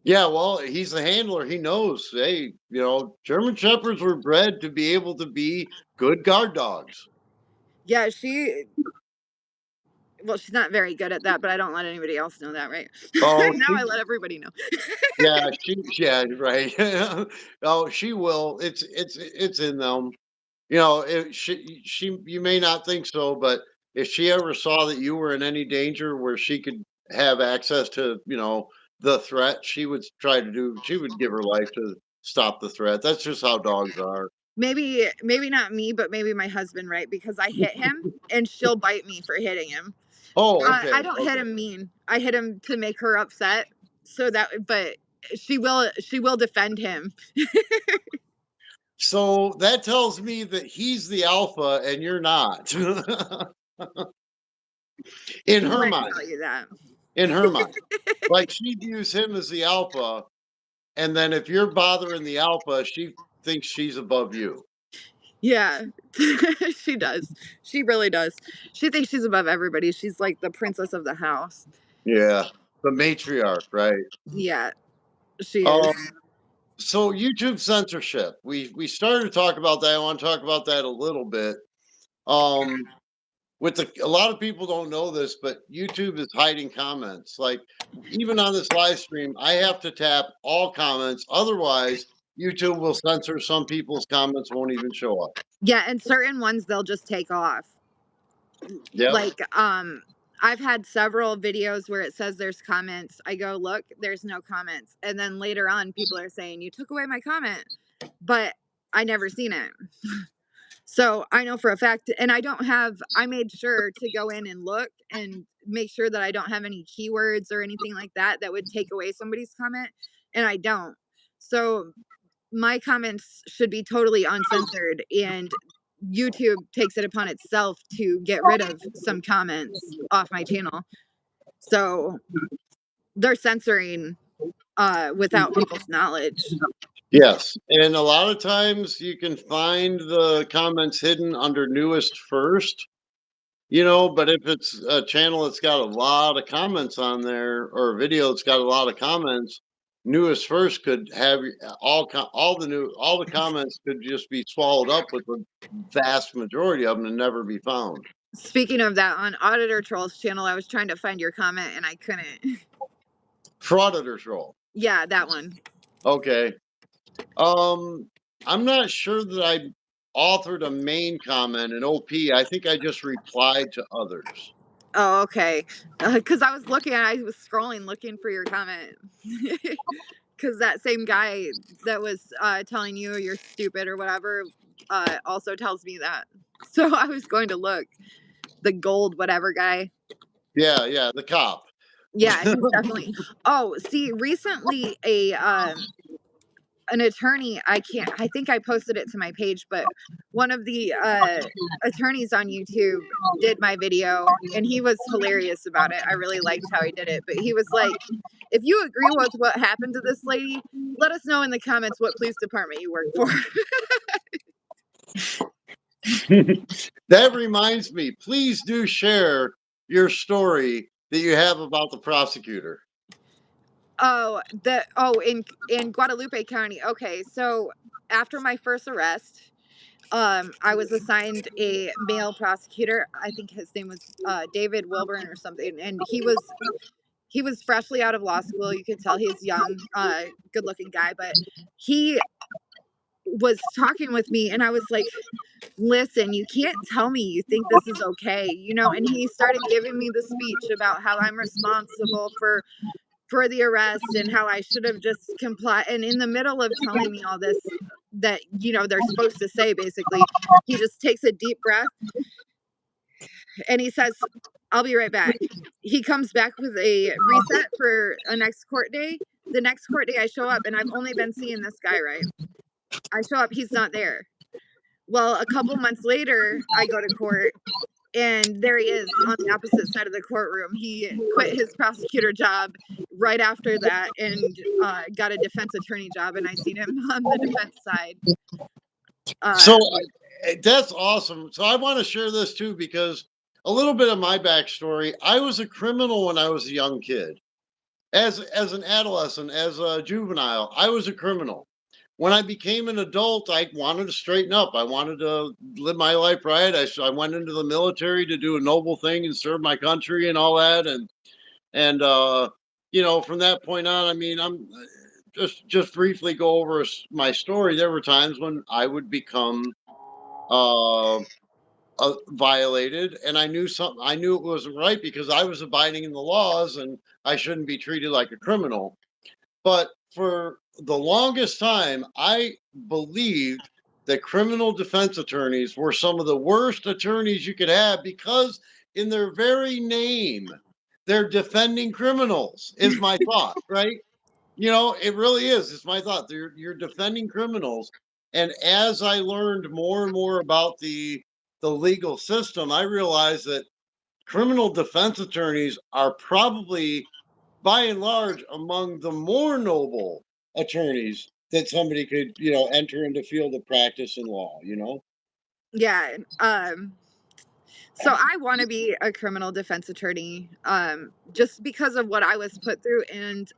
[SPEAKER 1] Yeah, well, he's the handler. He knows. Hey, German Shepherds were bred to be able to be good guard dogs.
[SPEAKER 2] Yeah, well, she's not very good at that, but I don't let anybody else know that, right?
[SPEAKER 1] Oh,
[SPEAKER 2] Now I let everybody know.
[SPEAKER 1] yeah, right. Oh, she will. It's in them. If you may not think so, but if she ever saw that you were in any danger where she could have access to, the threat, she would give her life to stop the threat. That's just how dogs are.
[SPEAKER 2] Maybe not me, but maybe my husband, right? Because I hit him and she'll bite me for hitting him.
[SPEAKER 1] Oh, okay,
[SPEAKER 2] I don't hit
[SPEAKER 1] okay.
[SPEAKER 2] him mean. I hit him to make her upset. But she will defend him.
[SPEAKER 1] So that tells me that he's the alpha and you're not. In
[SPEAKER 2] He
[SPEAKER 1] her
[SPEAKER 2] might
[SPEAKER 1] mind.
[SPEAKER 2] tell you that.
[SPEAKER 1] In her mind. Like she views him as the alpha, and then if you're bothering the alpha, she thinks she's above you.
[SPEAKER 2] Yeah. She does. She really does. She thinks she's above everybody. She's like the princess of the house.
[SPEAKER 1] Yeah. The matriarch, right?
[SPEAKER 2] Yeah, she is.
[SPEAKER 1] Um, so YouTube censorship. We started to talk about that. I want to talk about that a little bit. Um, a lot of people don't know this, but YouTube is hiding comments. Like even on this live stream, I have to tap all comments. Otherwise, YouTube will censor some people's comments won't even show up.
[SPEAKER 2] Yeah, and certain ones they'll just take off.
[SPEAKER 1] Yep.
[SPEAKER 2] Like I've had several videos where it says there's comments. I go, "Look, there's no comments." And then later on people are saying, "You took away my comment." But I never seen it. So, I know for a fact, and I made sure to go in and look and make sure that I don't have any keywords or anything like that that would take away somebody's comment, and I don't. So my comments should be totally uncensored, and YouTube takes it upon itself to get rid of some comments off my channel. So they're censoring without people's knowledge.
[SPEAKER 1] Yes, and a lot of times you can find the comments hidden under newest first, but if it's a channel that's got a lot of comments on there or a video that's got a lot of comments, newest first could have all the comments could just be swallowed up with the vast majority of them and never be found.
[SPEAKER 2] Speaking of that, on Auditor Troll's channel, I was trying to find your comment and I couldn't.
[SPEAKER 1] Frauditors roll.
[SPEAKER 2] Yeah, that one.
[SPEAKER 1] Okay. Um I'm not sure that I authored a main comment in OP. I think I just replied to others.
[SPEAKER 2] Oh, okay. Because I was I was scrolling looking for your comment. Because that same guy that was telling you you're stupid or whatever also tells me that. So I was going to look. The gold whatever guy.
[SPEAKER 1] Yeah, the cop.
[SPEAKER 2] Yeah, he's definitely. Oh, see, recently an attorney, I think I posted it to my page, but one of the attorneys on YouTube did my video and he was hilarious about it. I really liked how he did it, but he was like, if you agree with what happened to this lady, let us know in the comments what police department you work for.
[SPEAKER 1] That reminds me, please do share your story that you have about the prosecutor.
[SPEAKER 2] In Guadalupe County. Okay, so after my first arrest, I was assigned a male prosecutor. I think his name was David Wilburn or something, and he was freshly out of law school. You could tell he's young, good looking guy, but he was talking with me, and I was like, "Listen, you can't tell me you think this is okay, you know." And he started giving me the speech about how I'm responsible for the arrest and how I should have just complied. And in the middle of telling me all this that, you know, they're supposed to say, basically, he just takes a deep breath and he says, I'll be right back. He comes back with a reset for a next court day. The next court day, I show up and I've only been seeing this guy, right? I show up, he's not there. Well, a couple months later, I go to court and there he is on the opposite side of the courtroom. He quit his prosecutor job right after that and got a defense attorney job, and I seen him on the defense side.
[SPEAKER 1] So that's awesome. So I want to share this too because a little bit of my backstory. I was a criminal when I was a young kid. As an adolescent, as a juvenile, I was a criminal. When I became an adult, I wanted to straighten up. I wanted to live my life right. I went into the military to do a noble thing and serve my country and all that. And you know, from that point on, I mean, I'm just briefly go over my story. There were times when I would become uh, violated, and I knew something. I knew it wasn't right because I was abiding in the laws, and I shouldn't be treated like a criminal. But for the longest time, I believed that criminal defense attorneys were some of the worst attorneys you could have because, in their very name, they're defending criminals, is my thought, right? You know, it really is. It's my thought. You're defending criminals. And as I learned more and more about the legal system, I realized that criminal defense attorneys are probably by and large among the more noble attorneys that somebody could, you know, enter into field of practice in law, you know?
[SPEAKER 2] Yeah. So I want to be a criminal defense attorney just because of what I was put through. And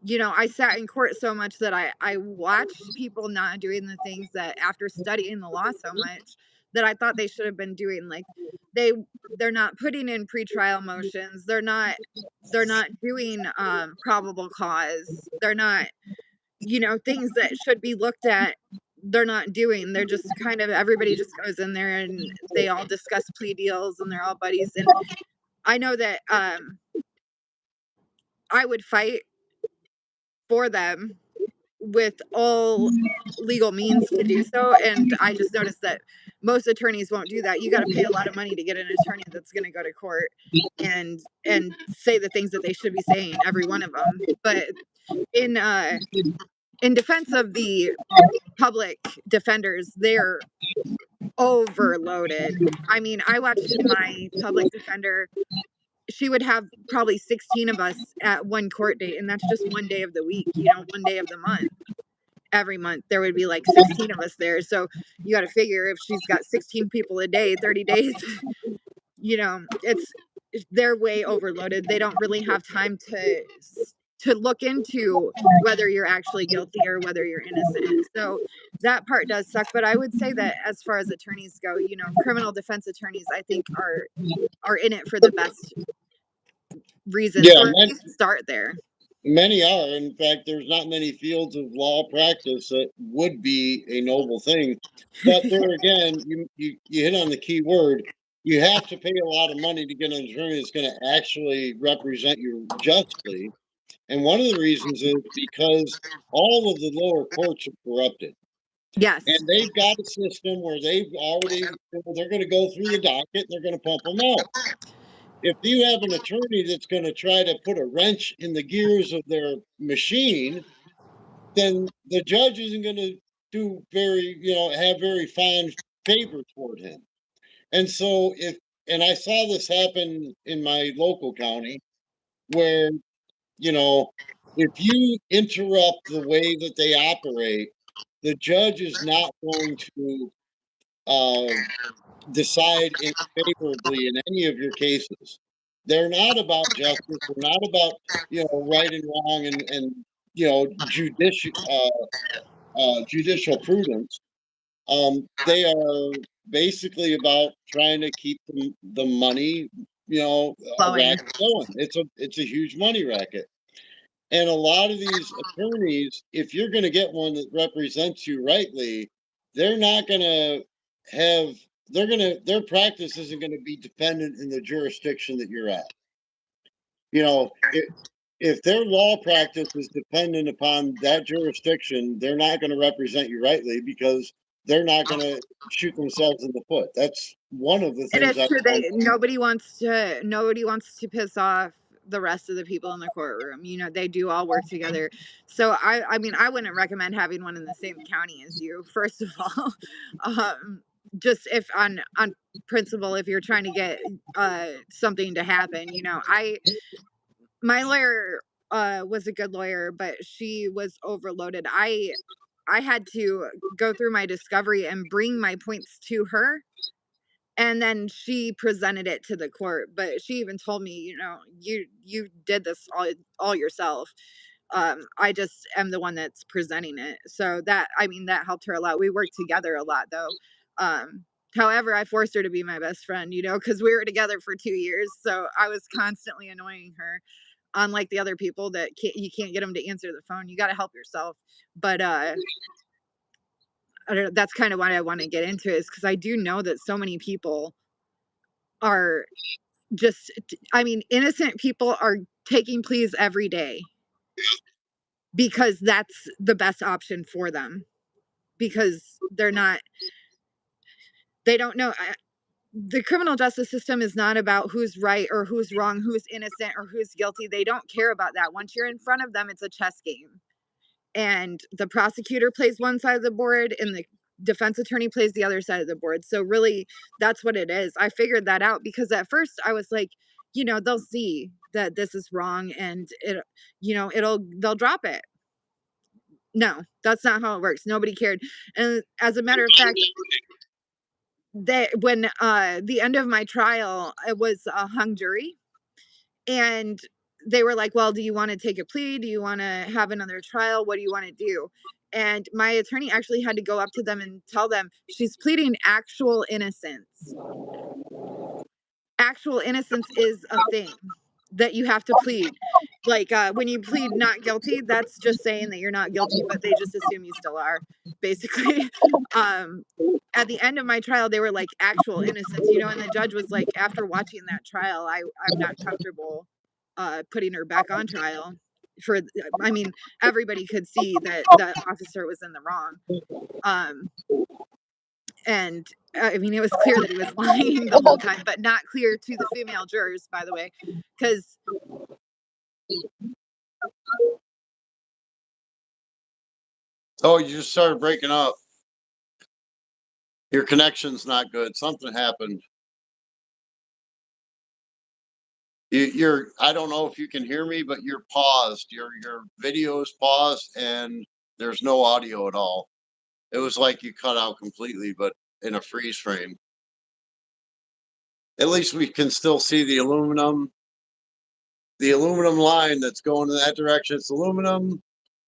[SPEAKER 2] you know, I sat in court so much that I watched people not doing the things that after studying the law so much that I thought they should have been doing. Like they they're not putting in pretrial motions. They're not doing probable cause. They're not, you know, things that should be looked at. They're not doing. They're just kind of everybody just goes in there and they all discuss plea deals and they're all buddies. And I know that I would fight for them with all legal means to do so. And I just noticed that most attorneys won't do that. You got to pay a lot of money to get an attorney that's going to go to court and say the things that they should be saying, every one of them. But in uh in defense of the public defenders, they're overloaded. I mean, I watched my public defender, she would have probably 16 of us at one court date, and that's just one day of the week, you know, one day of the month. Every month there would be like 16 of us there. So you got to figure if she's got 16 people a day, 30 days, you know, they're way overloaded. They don't really have time to look into whether you're actually guilty or whether you're innocent. So that part does suck, but I would say that as far as attorneys go, you know, criminal defense attorneys I think are in it for the best reasons,
[SPEAKER 1] Yeah,
[SPEAKER 2] or at least start there.
[SPEAKER 1] Many are. In fact, there's not many fields of law practice that would be a noble thing. But there again, you hit on the key word. You have to pay a lot of money to get an attorney that's going to actually represent you justly. And one of the reasons is because all of the lower courts are corrupted.
[SPEAKER 2] Yes.
[SPEAKER 1] And they've got a system where they've already, they're going to go through the docket, they're going to pump them out. If you have an attorney that's going to try to put a wrench in the gears of their machine, then the judge isn't going to do very, have very fond favor toward him. And so and I saw this happen in my local county where, you know, if you interrupt the way that they operate, the judge is not going to uh, decide favorably in any of your cases. They're not about justice. They're not about right and wrong and judicial prudence. They are basically about trying to keep the money,
[SPEAKER 2] Flowing.
[SPEAKER 1] racket going. It's a huge money racket. And a lot of these attorneys, if you're going to get one that represents you rightly, they're not going to have, their practice isn't going to be dependent in the jurisdiction that you're at. You know, if their law practice is dependent upon that jurisdiction, they're not going to represent you rightly because they're not going to shoot themselves in the foot. That's one of the
[SPEAKER 2] It
[SPEAKER 1] things
[SPEAKER 2] is
[SPEAKER 1] I
[SPEAKER 2] true.
[SPEAKER 1] found.
[SPEAKER 2] Nobody wants to piss off the rest of the people in the courtroom. You know, they do all work together. So I mean, I wouldn't recommend having one in the same county as you, first of all. Just if on principle, if you're trying to get something to happen, my lawyer was a good lawyer, but she was overloaded. I had to go through my discovery and bring my points to her, and then she presented it to the court. But she even told me, you did this all yourself. I just am the one that's presenting it. So that, I mean, that helped her a lot. We worked together a lot though. um However, I forced her to be my best friend, because we were together for 2 years, so I was constantly annoying her. Unlike the other people that you can't get them to answer the phone, you got to help yourself. But I don't know, that's kind of why I want to get into it, is because I do know that so many people are just, I mean, innocent people are taking pleas every day because that's the best option for them, because they don't know. The criminal justice system is not about who's right or who's wrong, who's innocent or who's guilty. They don't care about that. Once you're in front of them, it's a chess game. And the prosecutor plays one side of the board and the defense attorney plays the other side of the board. So really, that's what it is. I figured that out because at first I was like, they'll see that this is wrong and they'll drop it. No, that's not how it works. Nobody cared. And as a matter of fact, when the end of my trial, it was a hung jury, and they were like, well, do you want to take a plea? Do you want to have another trial? What do you want to do? And my attorney actually had to go up to them and tell them she's pleading actual innocence. Actual innocence is a thing that you have to plead. Like when you plead not guilty, that's just saying that you're not guilty, but they just assume you still are, basically. um at the end of my trial, they were like actual innocence, and the judge was like, after watching that trial, I'm not comfortable putting her back on trial. For I mean, everybody could see that the officer was in the wrong. um and I mean, it was clear that he was lying the whole time, but not clear to the female jurors, by the way, because
[SPEAKER 1] Oh, you just started breaking up. Your connection's not good. Something happened. I don't know if you can hear me, but you're paused. Your video is paused and there's no audio at all. It was like you cut out completely, but in a freeze frame. At least we can still see the aluminum line that's going in that direction. It's aluminum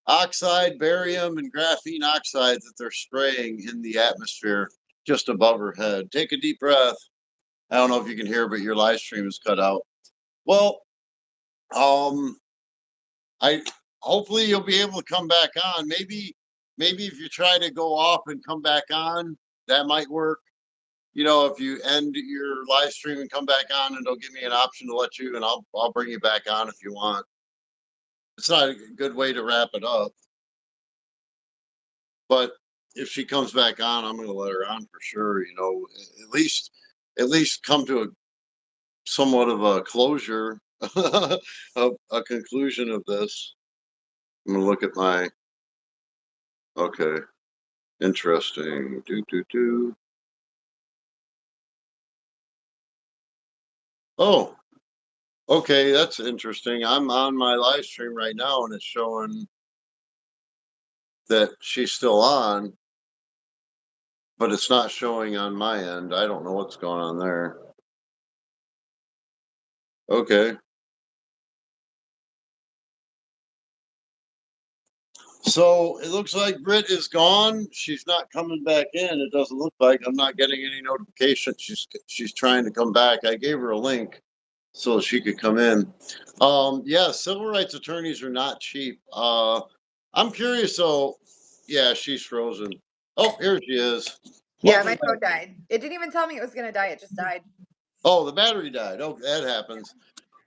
[SPEAKER 1] oxide, barium, and graphene oxide that they're spraying in the atmosphere just above her head. Take a deep breath. I don't know if you can hear, but your live stream is cut out. Well, um, Hopefully you'll be able to come back on. Maybe if you try to go off and come back on, that might work. You know, if you end your live stream and come back on, and they'll give me an option to let you, and I'll bring you back on if you want. It's not a good way to wrap it up, but if she comes back on, I'm going to let her on for sure. You know, at least come to a somewhat of a closure, a conclusion of this. I'm going to look at my. Okay, interesting. Do. Oh, okay, that's interesting. I'm on my live stream right now, and it's showing that she's still on, but it's not showing on my end. I don't know what's going on there. Okay. So it looks like Britt is gone. She's not coming back in. It doesn't look like. I'm not getting any notification. She's trying to come back. I gave her a link so she could come in. Yeah, civil rights attorneys are not cheap. I'm curious though. Yeah, she's frozen. Oh, here she is.
[SPEAKER 2] Yeah, my
[SPEAKER 1] Welcome
[SPEAKER 2] phone
[SPEAKER 1] back.
[SPEAKER 2] died. It didn't even tell me it was gonna die. It just died.
[SPEAKER 1] Oh, the battery died. Oh, that happens.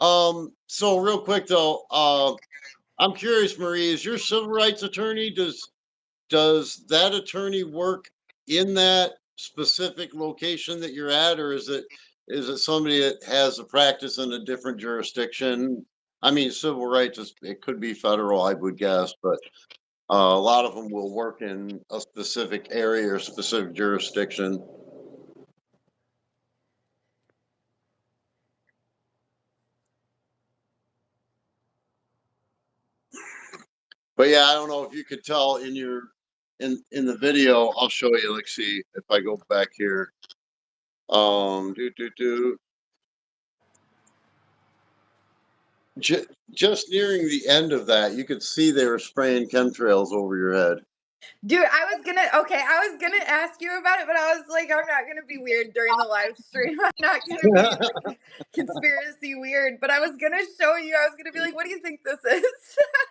[SPEAKER 1] So real quick though, I'm curious, Marie, is your civil rights attorney, does that attorney work in that specific location that you're at, or is it somebody that has a practice in a different jurisdiction? I mean, civil rights it could be federal, I would guess, but a lot of them will work in a specific area or specific jurisdiction. But yeah, I don't know if you could tell in your in the video. I'll show you. Let's see if I go back here. Do. Just nearing the end of that, you could see they were spraying chemtrails over your head.
[SPEAKER 2] Dude, I was gonna ask you about it, but I was like, I'm not gonna be weird during the live stream. I'm not gonna be like conspiracy weird, but I was gonna show you. I was gonna be like, what do you think this is?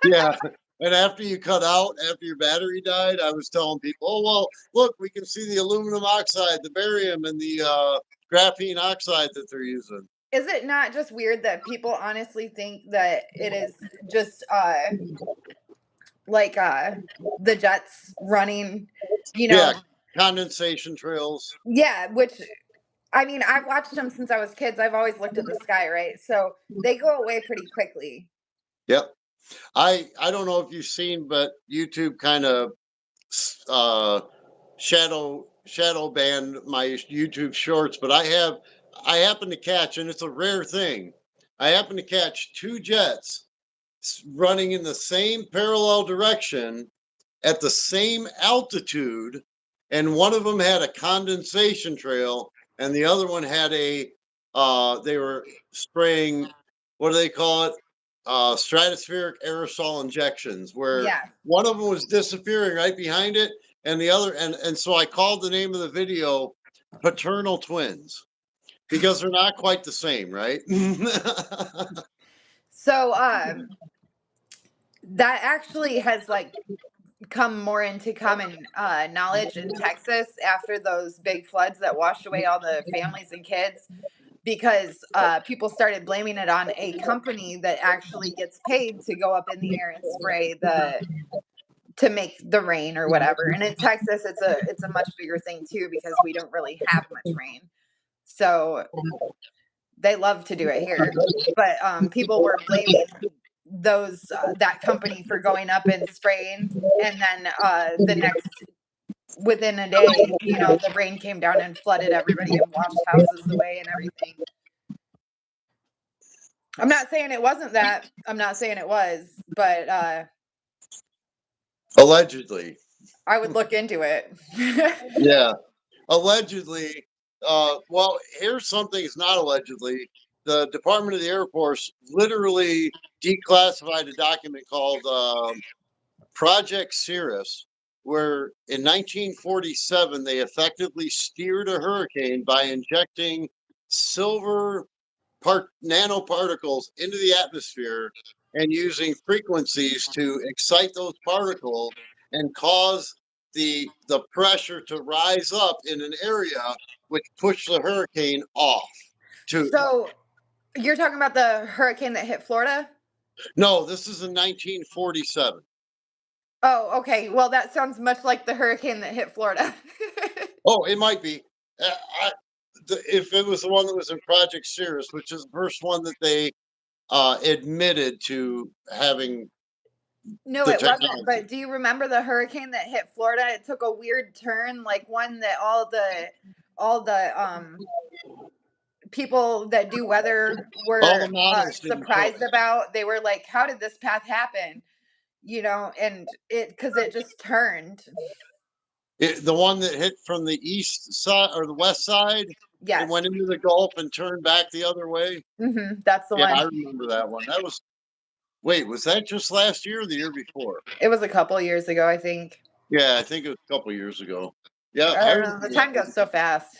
[SPEAKER 1] Yeah. And after you cut out, after your battery died, I was telling people, oh, well, look, we can see the aluminum oxide, the barium, and the graphene oxide that they're using.
[SPEAKER 2] Is it not just weird that people honestly think that it is just like the jets running, you know?
[SPEAKER 1] Yeah. Condensation trails.
[SPEAKER 2] Yeah, which I mean, I've watched them since I was kids. I've always looked at the sky, right? So they go away pretty quickly.
[SPEAKER 1] Yep. I don't know if you've seen, but YouTube kind of uh, shadow banned my YouTube shorts, but I happen to catch, and it's a rare thing. I happen to catch two jets running in the same parallel direction at the same altitude, and one of them had a condensation trail, and the other one had they were spraying, what do they call it? Stratospheric aerosol injections, where
[SPEAKER 2] Yeah.
[SPEAKER 1] one of them was disappearing right behind it, and the other, and so I called the name of the video "Paternal Twins" because they're not quite the same, right?
[SPEAKER 2] So that actually has like come more into common knowledge in Texas after those big floods that washed away all the families and kids because people started blaming it on a company that actually gets paid to go up in the air and spray the to make the rain or whatever. And in Texas it's a much bigger thing too because we don't really have much rain. So they love to do it here. But people were blaming those that company for going up and spraying and then the next within a day, you know, the rain came down and flooded everybody and washed houses away and everything. I'm not saying it wasn't that. I'm not saying it was, but
[SPEAKER 1] Allegedly.
[SPEAKER 2] I would look into it.
[SPEAKER 1] Yeah. Allegedly, well, here's something it's not allegedly. The Department of the Air Force literally declassified a document called Project Cirrus, where in 1947 they effectively steered a hurricane by injecting silver nanoparticles into the atmosphere and using frequencies to excite those particles and cause the pressure to rise up in an area, which push the hurricane off. To
[SPEAKER 2] So you're talking about the hurricane that hit Florida?
[SPEAKER 1] No, this is in 1947.
[SPEAKER 2] Oh, okay. Well, that sounds much like the hurricane that hit Florida.
[SPEAKER 1] Oh, it might be. I, if it was the one that was in Project Cirrus, which is the first one that they admitted to having
[SPEAKER 2] No,
[SPEAKER 1] the
[SPEAKER 2] it wasn't.
[SPEAKER 1] technology.
[SPEAKER 2] But do you remember the hurricane that hit Florida? It took a weird turn, like one that all the people that do weather
[SPEAKER 1] All
[SPEAKER 2] were
[SPEAKER 1] the models didn't show.
[SPEAKER 2] surprised about. They were like, "How did this path happen?" And because it just turned.
[SPEAKER 1] The one that hit from the east side or the west side, it
[SPEAKER 2] Yes.
[SPEAKER 1] went into the Gulf and turned back the other way.
[SPEAKER 2] That's the
[SPEAKER 1] Yeah,
[SPEAKER 2] one.
[SPEAKER 1] I remember that one. That was Wait, was that just last year or the year before?
[SPEAKER 2] It was a couple years ago, I think.
[SPEAKER 1] Yeah, I think it was a couple years ago. Yeah,
[SPEAKER 2] I
[SPEAKER 1] I
[SPEAKER 2] don't know.
[SPEAKER 1] remember
[SPEAKER 2] The
[SPEAKER 1] that
[SPEAKER 2] time
[SPEAKER 1] one.
[SPEAKER 2] goes so fast.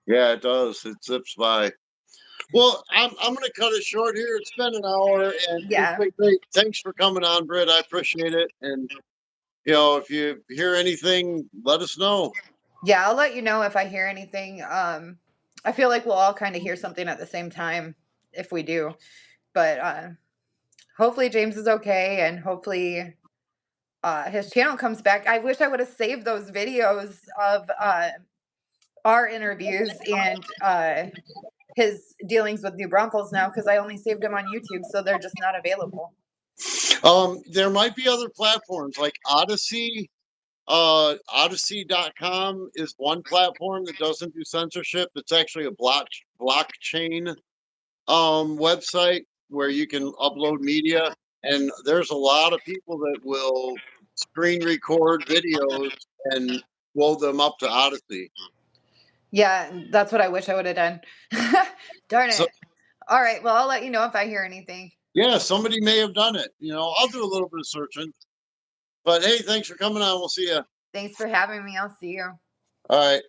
[SPEAKER 1] Yeah, it does. It zips by. Well, I'm going to cut it short here. It's been an hour, and it's
[SPEAKER 2] Yeah.
[SPEAKER 1] been great. Thanks for coming on, Britt. I appreciate it. And if you hear anything, let us know.
[SPEAKER 2] Yeah, I'll let you know if I hear anything. I feel like we'll all kind of hear something at the same time if we do. But hopefully James is okay and hopefully his channel comes back. I wish I would have saved those videos of our interviews and his dealings with New Braunfels now because I only saved them on YouTube, so they're just not available.
[SPEAKER 1] There might be other platforms like Odyssey. Odyssey.com is one platform that doesn't do censorship. It's actually a blockchain website where you can upload media, and there's a lot of people that will screen record videos and load them up to Odyssey.
[SPEAKER 2] Yeah, that's what I wish I would have done. Darn
[SPEAKER 1] So
[SPEAKER 2] it. All right, well, I'll let you know if I hear anything.
[SPEAKER 1] yeah, somebody may have done it. I'll do a little bit of searching. But hey, thanks for coming on. We'll see you.
[SPEAKER 2] Thanks for having me. I'll see you.
[SPEAKER 1] All right.